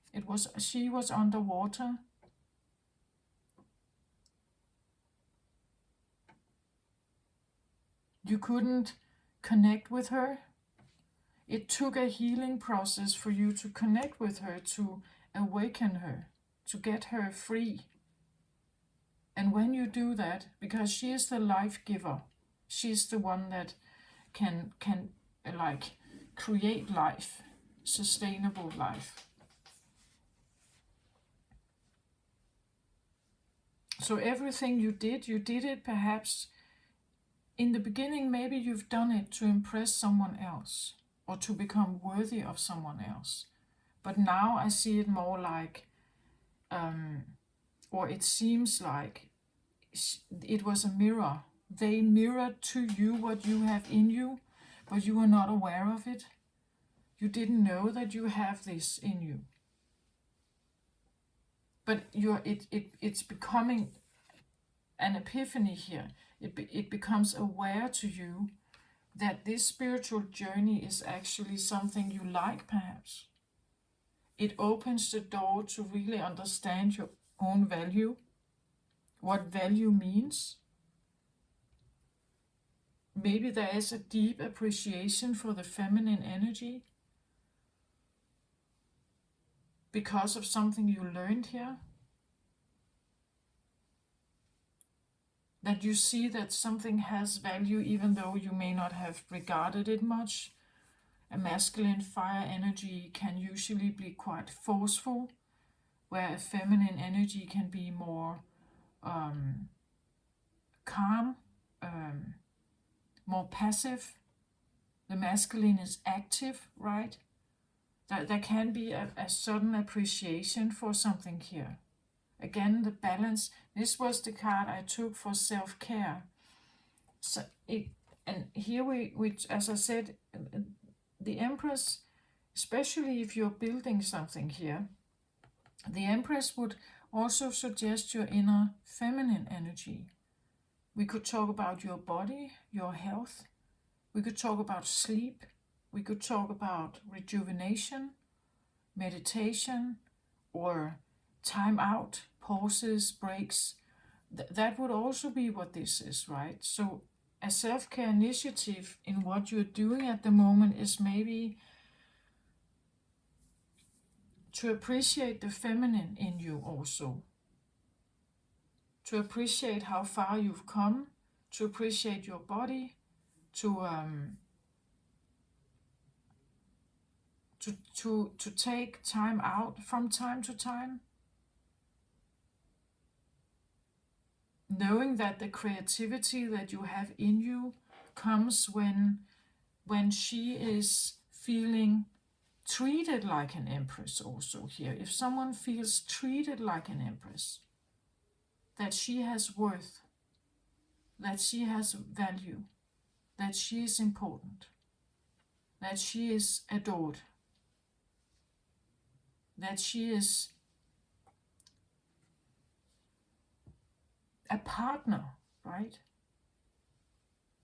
She was underwater. You couldn't connect with her. It took a healing process for you to connect with her, to awaken her, to get her free. And when you do that, because she is the life giver, she's the one that can like create life, sustainable life. So everything you did it perhaps in the beginning, maybe you've done it to impress someone else or to become worthy of someone else. But now I see it more like, or it seems like it was a mirror. They mirrored to you what you have in you, but you were not aware of it. You didn't know that you have this in you. But it's becoming an epiphany here. It becomes aware to you that this spiritual journey is actually something you like, perhaps. It opens the door to really understand own value, what value means. Maybe there is a deep appreciation for the feminine energy because of something you learned here. That you see that something has value even though you may not have regarded it much. A masculine fire energy can usually be quite forceful, where a feminine energy can be more calm, more passive. The masculine is active, right? There can be a sudden appreciation for something here. Again, the balance. This was the card I took for self-care. So and here we, as I said, the Empress, especially if you're building something here, the Empress would also suggest your inner feminine energy. We could talk about your body, your health. We could talk about sleep. We could talk about rejuvenation, meditation, or time out, pauses, breaks. That would also be what this is, right? So a self-care initiative in what you're doing at the moment is maybe to appreciate the feminine in you also. To appreciate how far you've come, to appreciate your body, to take time out from time to time, knowing that the creativity that you have in you comes when she is feeling treated like an empress also here. If someone feels treated like an empress, that she has worth, that she has value, that she is important, that she is adored, that she is a partner, right?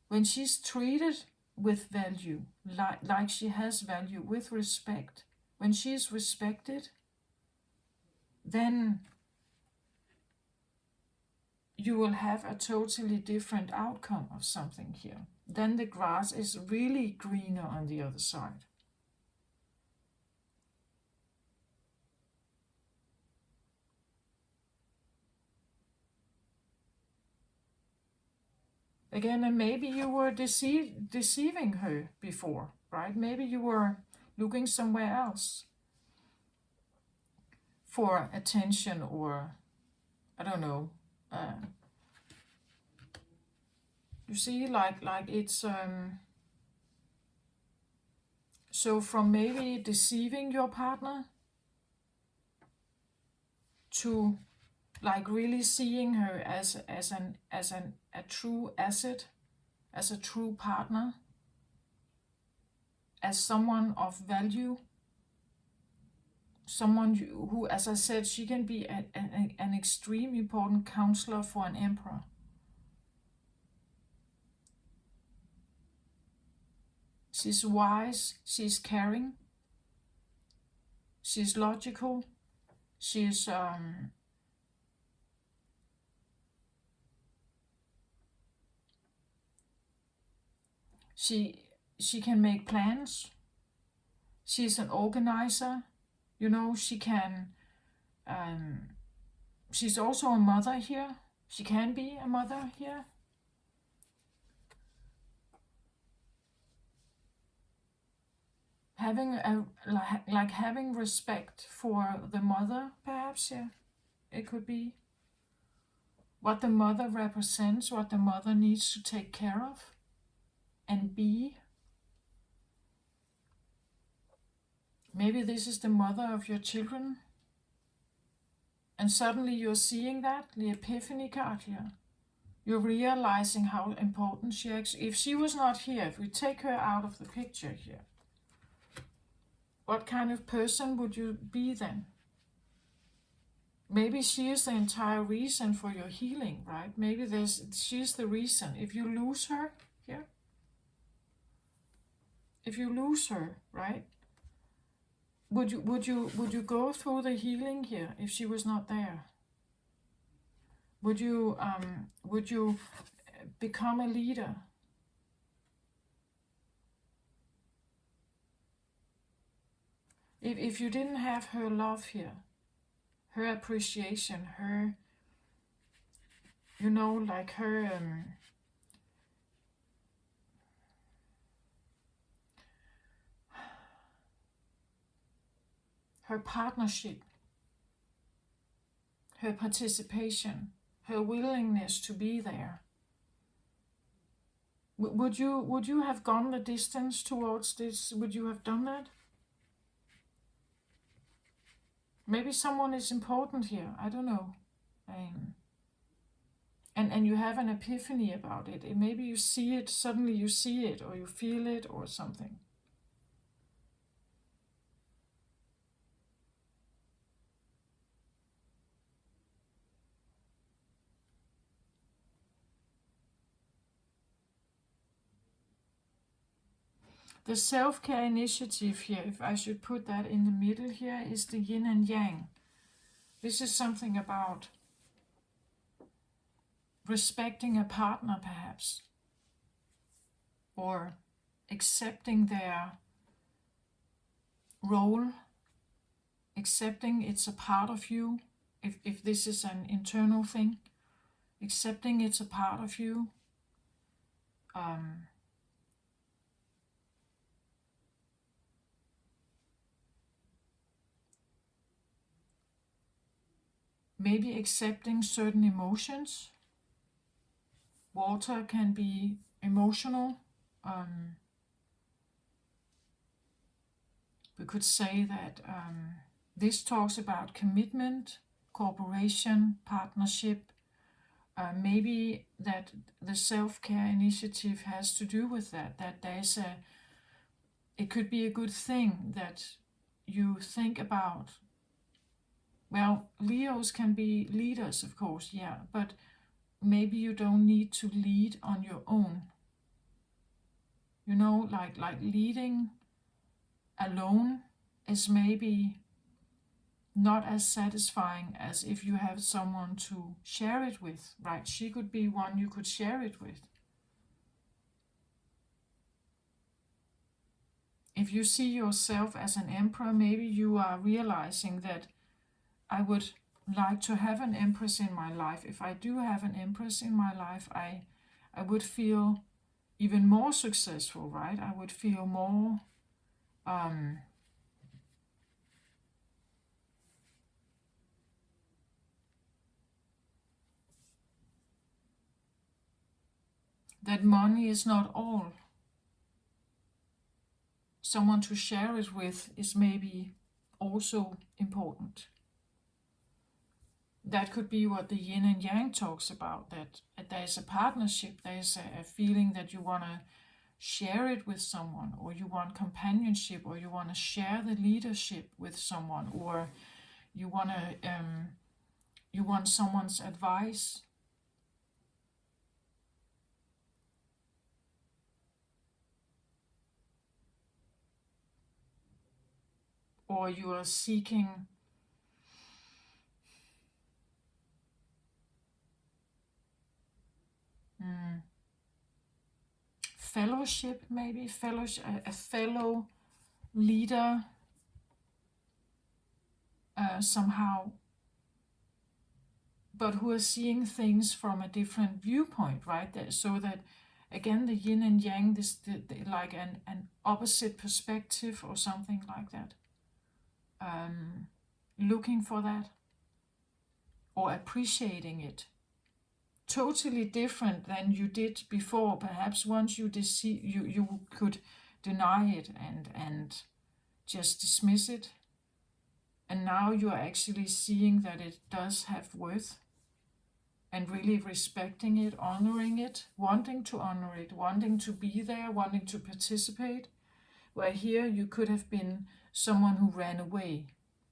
When she's treated with value, like she has value, with respect, when she's respected, then you will have a totally different outcome of something here. Then the grass is really greener on the other side. Again, and maybe you were deceiving her before, right? Maybe you were looking somewhere else for attention, or I don't know. You see, like it's so from maybe deceiving your partner to like really seeing her as a true asset, as a true partner, as someone of value, someone who, as I said, she can be an extremely important counselor for an emperor. She's wise, she's caring, she's logical, she's she can make plans. She's an organizer, you know. She can she's also a mother here. She can be a mother here. Having like having respect for the mother, perhaps. Yeah, it could be what the mother represents, what the mother needs to take care of and be. Maybe this is the mother of your children, and suddenly you're seeing that, the epiphany card here. You're realizing how important she actually, if she was not here, if we take her out of the picture here, what kind of person would you be then? Maybe she is the entire reason for your healing, right? Maybe she's the reason. If you lose her here, if you lose her, right? Would you go through the healing here if she was not there? Would you become a leader? If you didn't have her love here, her appreciation, her, like her partnership, her participation, her willingness to be there, would you have gone the distance towards this? Would you have done that? Maybe someone is important here. I don't know. And you have an epiphany about it. Maybe you see it, suddenly you see it, or you feel it, or something. The self-care initiative here, if I should put that in the middle here, is the yin and yang. This is something about respecting a partner, perhaps, or accepting their role, accepting it's a part of you, if this is an internal thing, accepting it's a part of you. Maybe accepting certain emotions. Water can be emotional. We could say that this talks about commitment, cooperation, partnership. Maybe that the self-care initiative has to do with that it could be a good thing that you think about. Well, Leos can be leaders, of course, yeah, but maybe you don't need to lead on your own. Like leading alone is maybe not as satisfying as if you have someone to share it with, right? She could be one you could share it with. If you see yourself as an emperor, maybe you are realizing that I would like to have an empress in my life. If I do have an empress in my life, I would feel even more successful, right? I would feel more that money is not all. Someone to share it with is maybe also important. That could be what the yin and yang talks about, that there's a partnership, there's a feeling that you want to share it with someone, or you want companionship, or you want to share the leadership with someone, or you want someone's advice. Or you are seeking fellowship, maybe a fellow leader somehow, but who are seeing things from a different viewpoint, right? So that again, the yin and yang, like an opposite perspective or something like that. Looking for that or appreciating it. Totally different than you did before. Perhaps once you could deny it and just dismiss it. And now you are actually seeing that it does have worth, and really respecting it, honoring it, wanting to honor it, wanting to be there, wanting to participate. Where here you could have been someone who ran away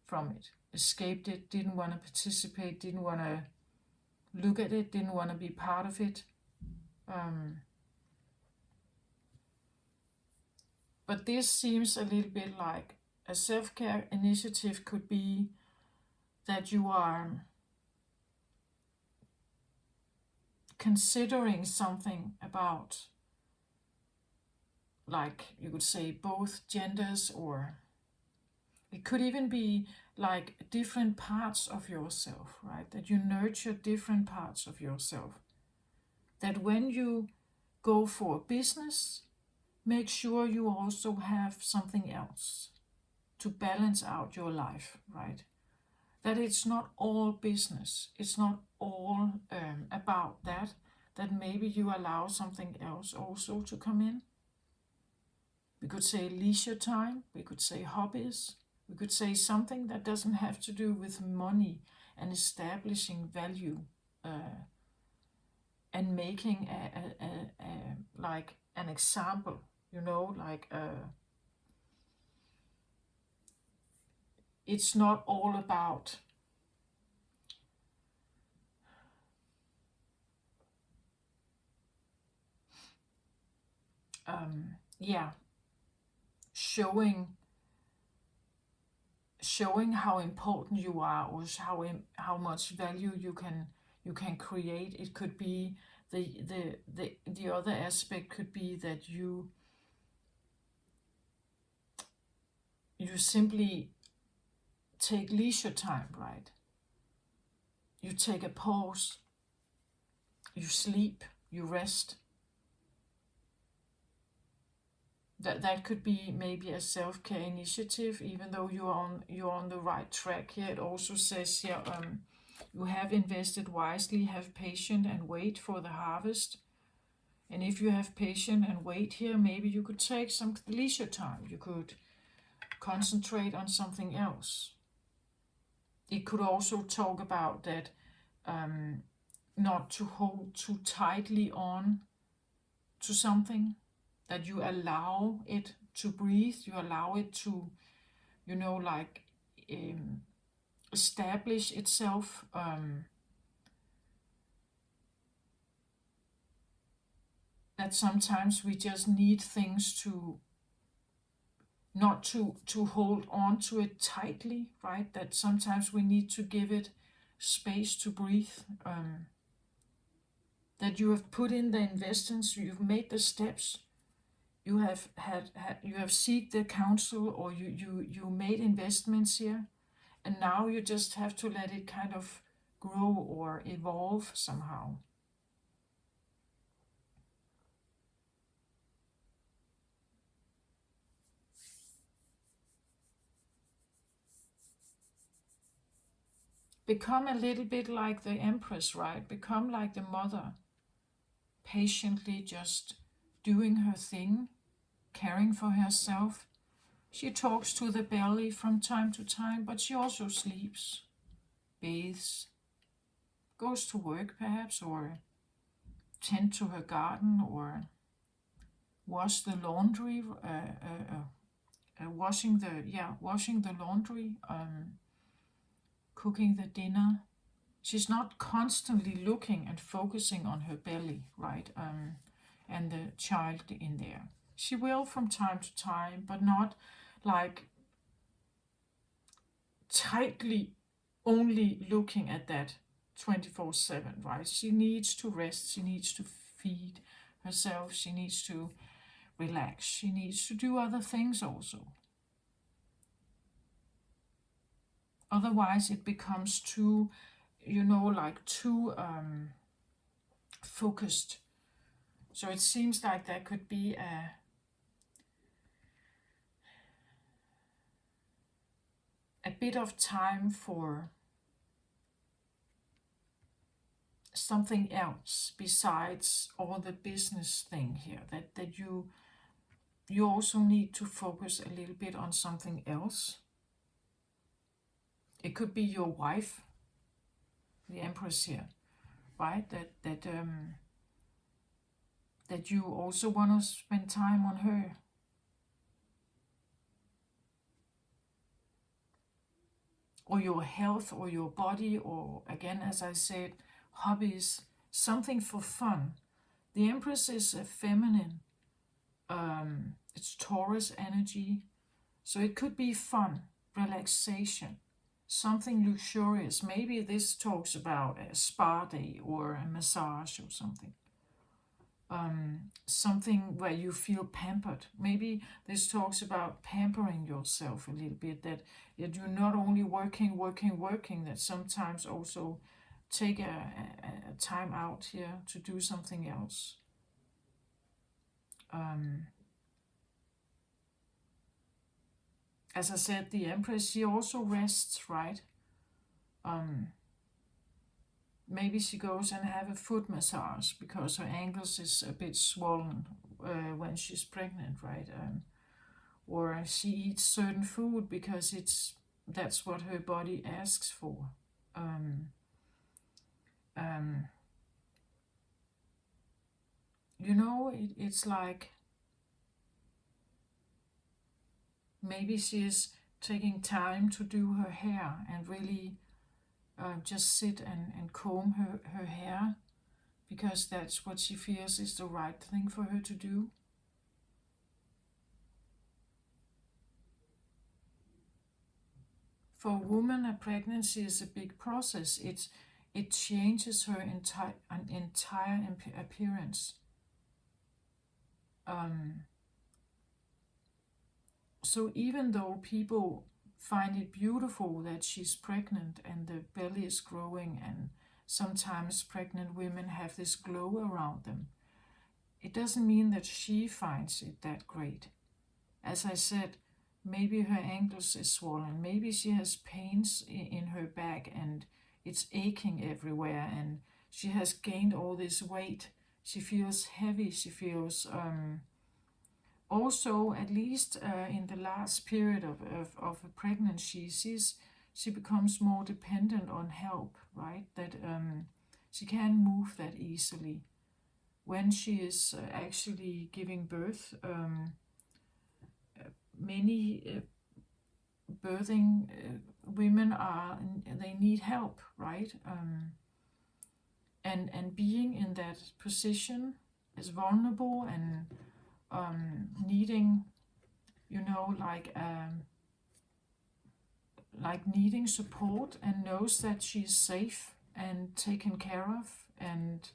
from it, escaped it, didn't want to participate, didn't want to look at it, didn't want to be part of it. But this seems a little bit like a self-care initiative could be that you are considering something about, like you could say, both genders, or it could even be like different parts of yourself, right? That you nurture different parts of yourself. That when you go for business, make sure you also have something else to balance out your life, right? That it's not all business, it's not all about that, that maybe you allow something else also to come in. We could say leisure time, we could say hobbies, we could say something that doesn't have to do with money and establishing value, and making like an example, like it's not all about yeah, showing how important you are, or how much value you can create. It could be the other aspect could be that you simply take leisure time, right? You take a pause, you sleep, you rest. That could be maybe a self-care initiative, even though you're on the right track here. It also says here, you have invested wisely, have patience and wait for the harvest. And if you have patience and wait here, maybe you could take some leisure time. You could concentrate on something else. It could also talk about that, not to hold too tightly on to something, that you allow it to breathe, you allow it to, like establish itself. That sometimes we just need things to not to hold on to it tightly, right? That sometimes we need to give it space to breathe. That you have put in the investments, you've made the steps, you have you have seeked the counsel, or you made investments here, and now you just have to let it kind of grow or evolve somehow. Become a little bit like the Empress, right? Become like the mother, patiently just doing her thing, caring for herself. She talks to the belly from time to time, but she also sleeps, bathes, goes to work perhaps, or tend to her garden, or wash the laundry, washing the laundry, cooking the dinner. She's not constantly looking and focusing on her belly, right? And the child in there. She will from time to time, but not like tightly only looking at that 24/7, right? She needs to rest, she needs to feed herself, she needs to relax, she needs to do other things also. Otherwise, it becomes too, like too focused. So it seems like there could be a bit of time for something else besides all the business thing here. That you also need to focus a little bit on something else. It could be your wife, the Empress here, right? That you also want to spend time on her. Or your health, or your body, or again, as I said, hobbies, something for fun. The Empress is a feminine, it's Taurus energy, so it could be fun, relaxation, something luxurious. Maybe this talks about a spa day or a massage or something. Something where you feel pampered. Maybe this talks about pampering yourself a little bit, that you're not only working, that sometimes also take a time out here to do something else. As I said, the Empress, she also rests, right? Maybe she goes and have a foot massage because her ankles is a bit swollen when she's pregnant, right? Or she eats certain food because that's what her body asks for. Um, it's like maybe she is taking time to do her hair and really just sit and comb her hair because that's what she feels is the right thing for her to do. For a woman, a pregnancy is a big process. It changes her entire appearance. So even though people find it beautiful that she's pregnant and the belly is growing, and sometimes pregnant women have this glow around them, it doesn't mean that she finds it that great. As I said, maybe her ankles is swollen, maybe she has pains in her back and it's aching everywhere, and she has gained all this weight. She feels heavy, she feels also, at least in the last period of a pregnancy, she becomes more dependent on help, right? That she can't move that easily. When she is actually giving birth, many birthing women they need help, right? And being in that position is vulnerable and needing, like needing support, and knows that she's safe and taken care of, and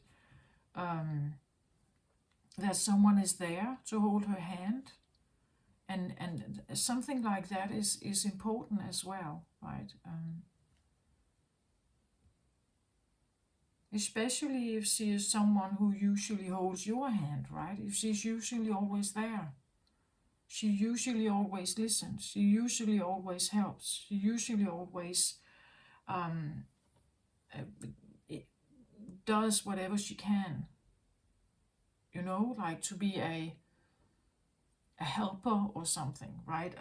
that someone is there to hold her hand, and something like that is important as well, right? Especially if she is someone who usually holds your hand, right? If she's usually always there, she usually always listens, she usually always helps, she usually always does whatever she can, like to be a helper or something, right?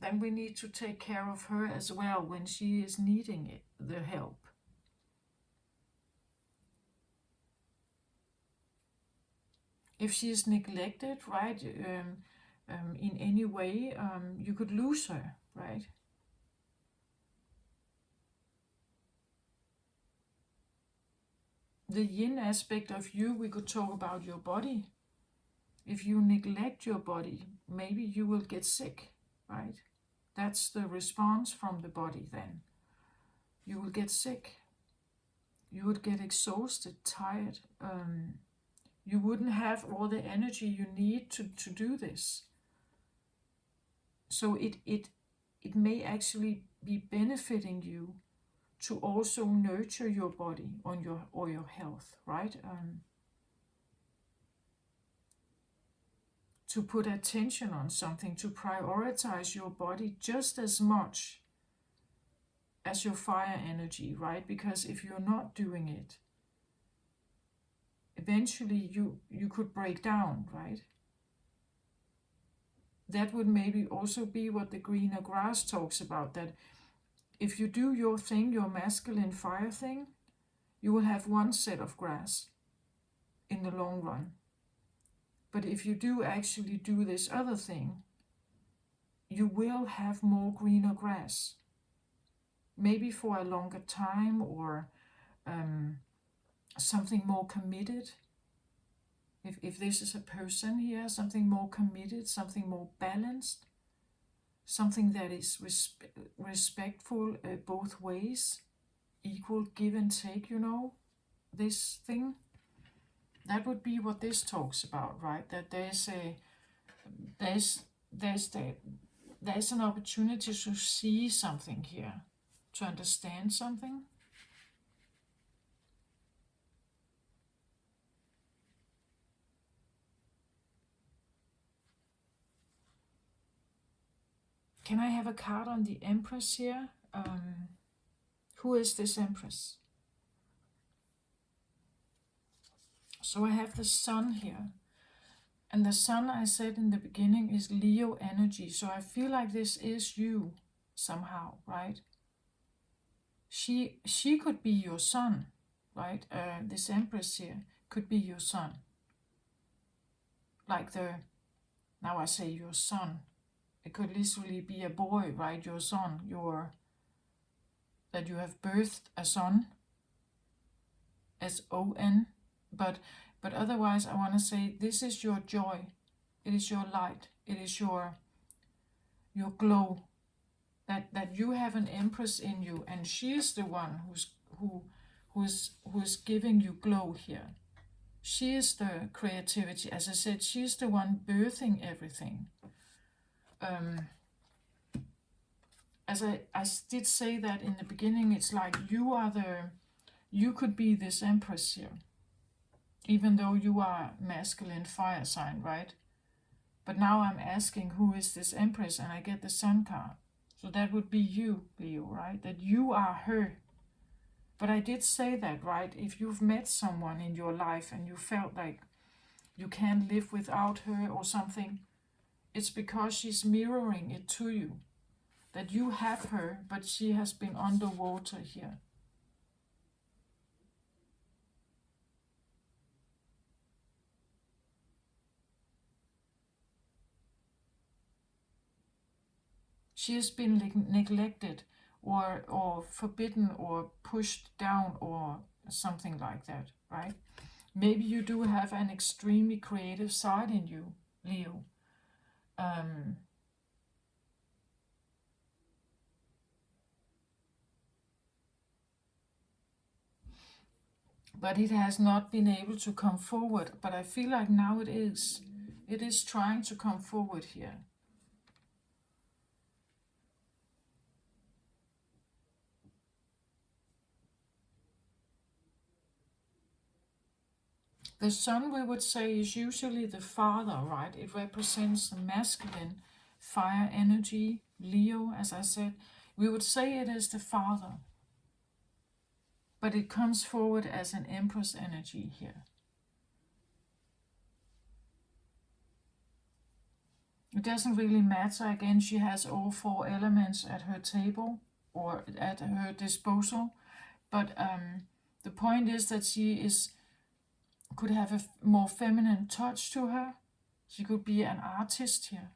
Then we need to take care of her as well when she is needing it, the help. If she is neglected, right, in any way, you could lose her, right? The yin aspect of you, we could talk about your body. If you neglect your body, maybe you will get sick, right? That's the response from the body then. You will get sick. You would get exhausted, tired. You wouldn't have all the energy you need to do this. So it may actually be benefiting you to also nurture your body or your health, right? To put attention on something, to prioritize your body just as much as your fire energy, right? Because if you're not doing it, eventually you could break down, right? That would maybe also be what the greener grass talks about, that if you do your thing, your masculine fire thing, you will have one set of grass in the long run. But if you do actually do this other thing, you will have more greener grass. Maybe for a longer time, or something more committed. If this is a person here, something more committed, something more balanced, something that is respectful both ways, equal give and take, this thing. That would be what this talks about, right? That there's an opportunity to see something here, to understand something. Can I have a card on the Empress here? Who is this Empress? So I have the Sun here. And the Sun, I said in the beginning, is Leo energy. So I feel like this is you somehow, right? She could be your Sun, right? This Empress here could be your Sun. Like now I say your son. It could literally be a boy, right? Your son, that you have birthed a son, S-O-N. But otherwise, I want to say this is your joy. It is your light. It is your glow. That you have an Empress in you, and she is the one who is giving you glow here. She is the creativity. As I said, she is the one birthing everything. As I did say that in the beginning, it's like you could be this Empress here, even though you are masculine fire sign, right? But now I'm asking, who is this Empress? And I get the Sun card. So that would be you, Leo, right? That you are her. But I did say that, right? If you've met someone in your life and you felt like you can't live without her or something, it's because she's mirroring it to you. That you have her, but she has been underwater here. She has been neglected or forbidden or pushed down or something like that, right? Maybe you do have an extremely creative side in you, Leo. But it has not been able to come forward. But I feel like now it is. It is trying to come forward here. The Sun, we would say, is usually the father, right? It represents the masculine fire energy. Leo, as I said, we would say it is the father. But it comes forward as an Empress energy here. It doesn't really matter. Again, she has all 4 elements at her table or at her disposal. But the point is that she could have a more feminine touch to her. She could be an artist here.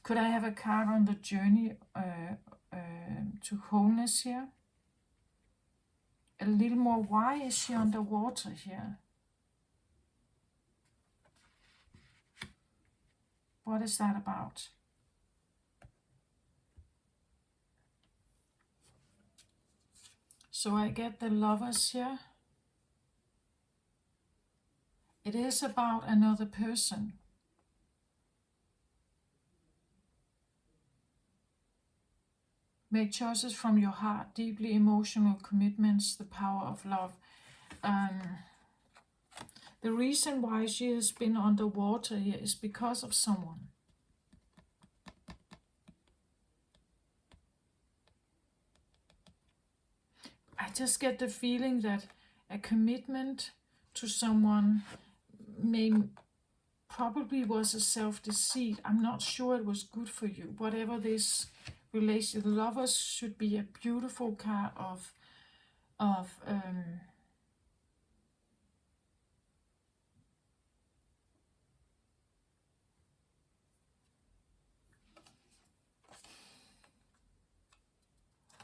Could I have a card on the journey to wholeness here? A little more. Why is she underwater here? What is that about? So I get the Lovers here. It is about another person. Make choices from your heart, deeply emotional commitments, the power of love. The reason why she has been underwater here is because of someone. I just get the feeling that a commitment to someone probably was a self-deceit. I'm not sure it was good for you. Whatever this relation, Lovers should be a beautiful card of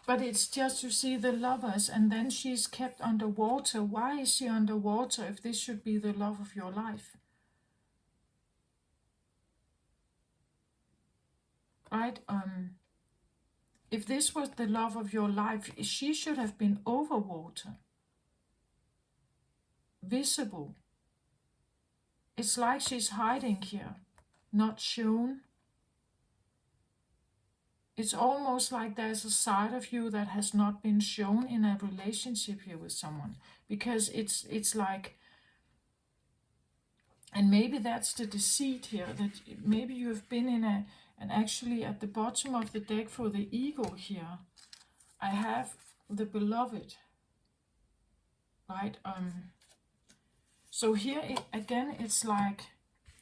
But it's just, you see, the lovers, and then she's kept underwater. Why is she underwater if this should be the love of your life? Right? If this was the love of your life, she should have been over water, visible. It's like she's hiding here, not shown. It's almost like there's a side of you that has not been shown in a relationship here with someone, because it's like, and maybe that's the deceit here, that maybe you've been in a, and actually at the bottom of the deck for the ego here, I have the beloved, right? So here again, it's like,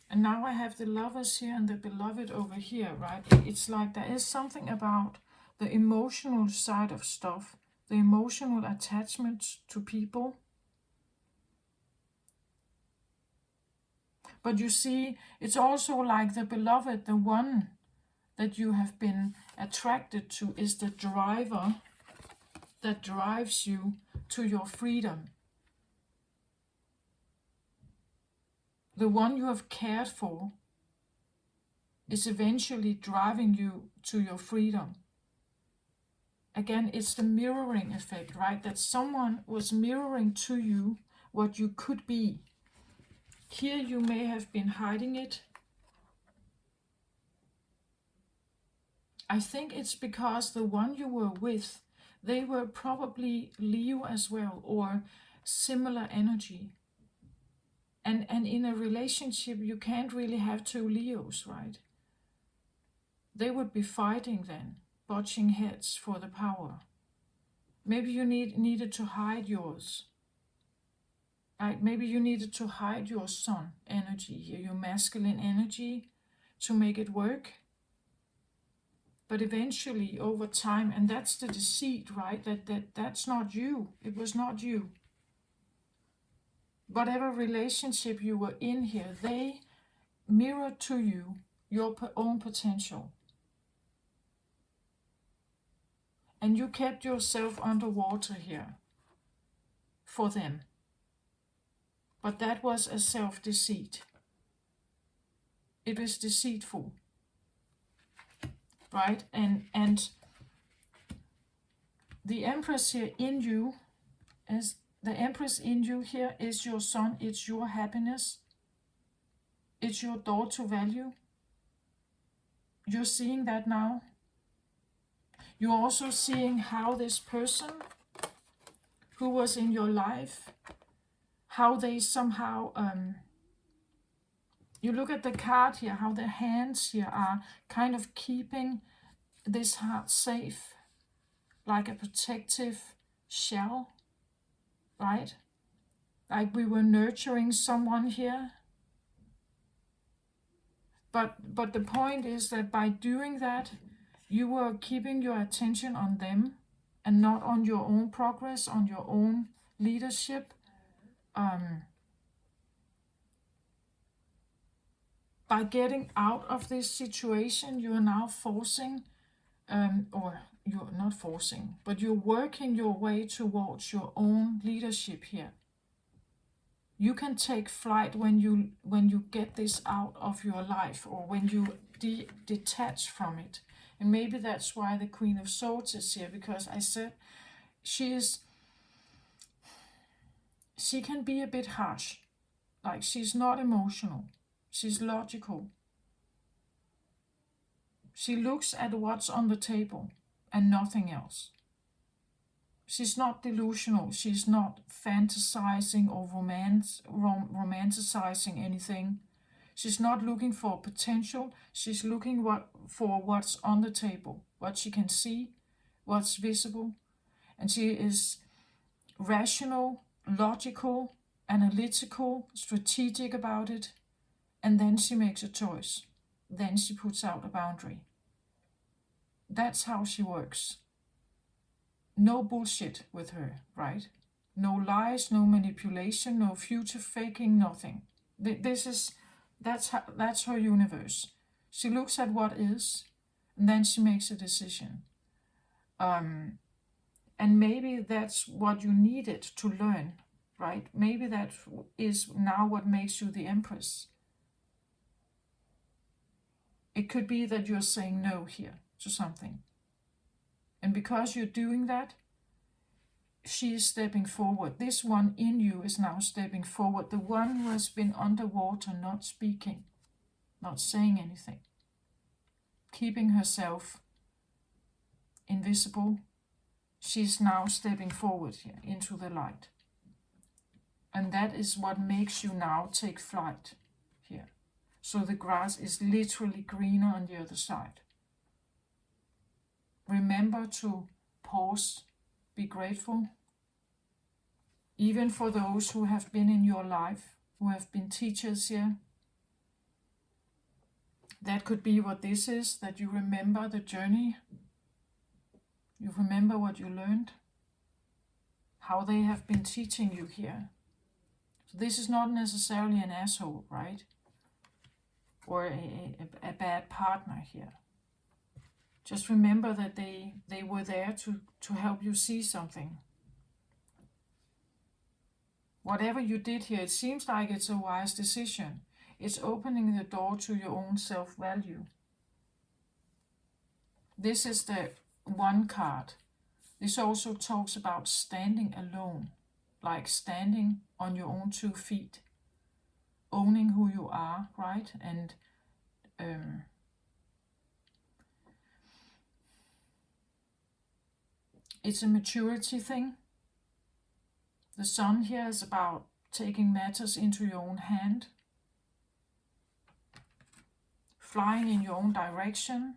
and now I have the lovers here and the beloved over here, right? It's like there is something about the emotional side of stuff, the emotional attachment to people. But you see, it's also like the beloved, the one that you have been attracted to, is the driver that drives you to your freedom. The one you have cared for is eventually driving you to your freedom. Again, it's the mirroring effect, right? That someone was mirroring to you what you could be. Here you may have been hiding it. I think it's because the one you were with, they were probably Leo as well, or similar energy. And in a relationship, you can't really have two Leos, right? They would be fighting then, butting heads for the power. Maybe you needed to hide yours. Right? Maybe you needed to hide your sun energy here, your masculine energy, to make it work. But eventually, over time, and that's the deceit, right? That's not you. It was not you. Whatever relationship you were in here, they mirrored to you your own potential. And you kept yourself underwater here for them. But that was a self-deceit. It was deceitful. Right? And the Empress here in you, is the Empress in you here is your sun, it's your happiness, it's your door to value. You're seeing that now. You're also seeing how this person who was in your life, how they somehow, you look at the card here, how the hands here are kind of keeping this heart safe, like a protective shell, right? Like we were nurturing someone here. But the point is that by doing that, you were keeping your attention on them and not on your own progress, on your own leadership. By getting out of this situation, you are now forcing, or you're not forcing, but you're working your way towards your own leadership here. You can take flight when you get this out of your life, or when you detach from it. And maybe that's why the Queen of Swords is here, because I said she can be a bit harsh. Like, she's not emotional. She's logical. She looks at what's on the table and nothing else. She's not delusional. She's not fantasizing or romanticizing anything. She's not looking for potential. She's looking for what's on the table, what she can see, what's visible. And she is rational, logical, analytical, strategic about it. And then she makes a choice. Then she puts out a boundary. That's how she works. No bullshit with her, right? No lies, no manipulation, no future faking, nothing. That's her universe. She looks at what is, and then she makes a decision. And maybe that's what you needed to learn, right? Maybe that is now what makes you the Empress. It could be that you're saying no here to something. And because you're doing that, she is stepping forward. This one in you is now stepping forward. The one who has been underwater, not speaking, not saying anything, keeping herself invisible. She's now stepping forward here into the light. And that is what makes you now take flight here. So the grass is literally greener on the other side. Remember to pause, be grateful, even for those who have been in your life, who have been teachers here. That could be what this is, that you remember the journey. You remember what you learned, how they have been teaching you here. So this is not necessarily an asshole, right? Or a bad partner here. Just remember that they were there to help you see something. Whatever you did here, it seems like it's a wise decision. It's opening the door to your own self-value. This is the one card. This also talks about standing alone, like standing on your own 2 feet, owning who you are, right? And it's a maturity thing. The sun here is about taking matters into your own hand, flying in your own direction,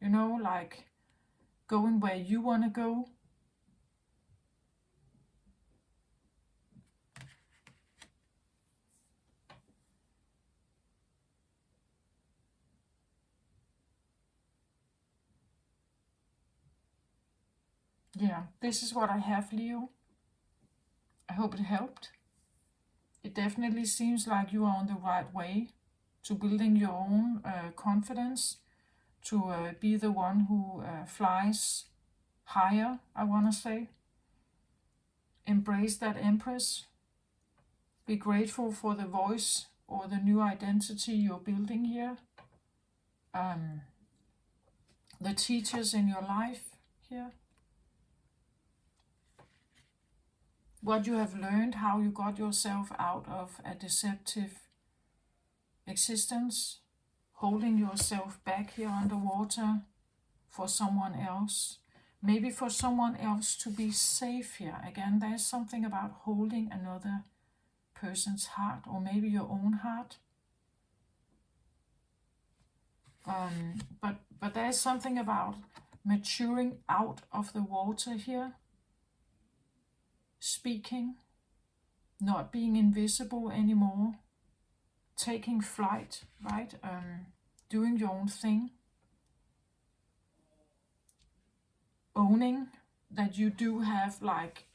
you know, like going where you want to go. Yeah, this is what I have, Leo. I hope it helped. It definitely seems like you are on the right way to building your own confidence, to be the one who flies higher, I want to say. Embrace that Empress. Be grateful for the voice or the new identity you're building here. The teachers in your life here. What you have learned, how you got yourself out of a deceptive existence, holding yourself back here underwater for someone else, maybe for someone else to be safe here. Again, there's something about holding another person's heart, or maybe your own heart. But there's something about maturing out of the water here, speaking, not being invisible anymore, taking flight, right? Doing your own thing, owning that you do have like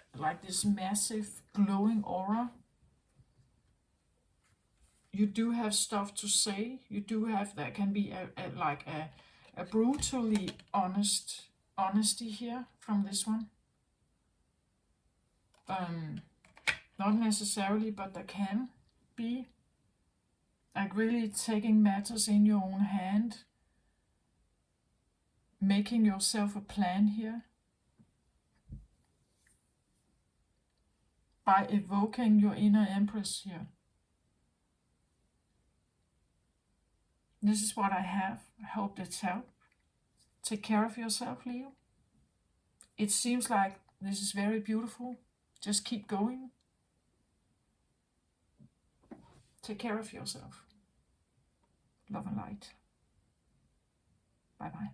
this massive glowing aura. You do have stuff to say. You do have, there can be a brutally honesty here from this one. Not necessarily, but there can be. Like really taking matters in your own hand. Making yourself a plan here. By evoking your inner Empress here. This is what I have. I hope it's helped. Take care of yourself, Leo. It seems like this is very beautiful. Just keep going. Take care of yourself. Love and light. Bye-bye.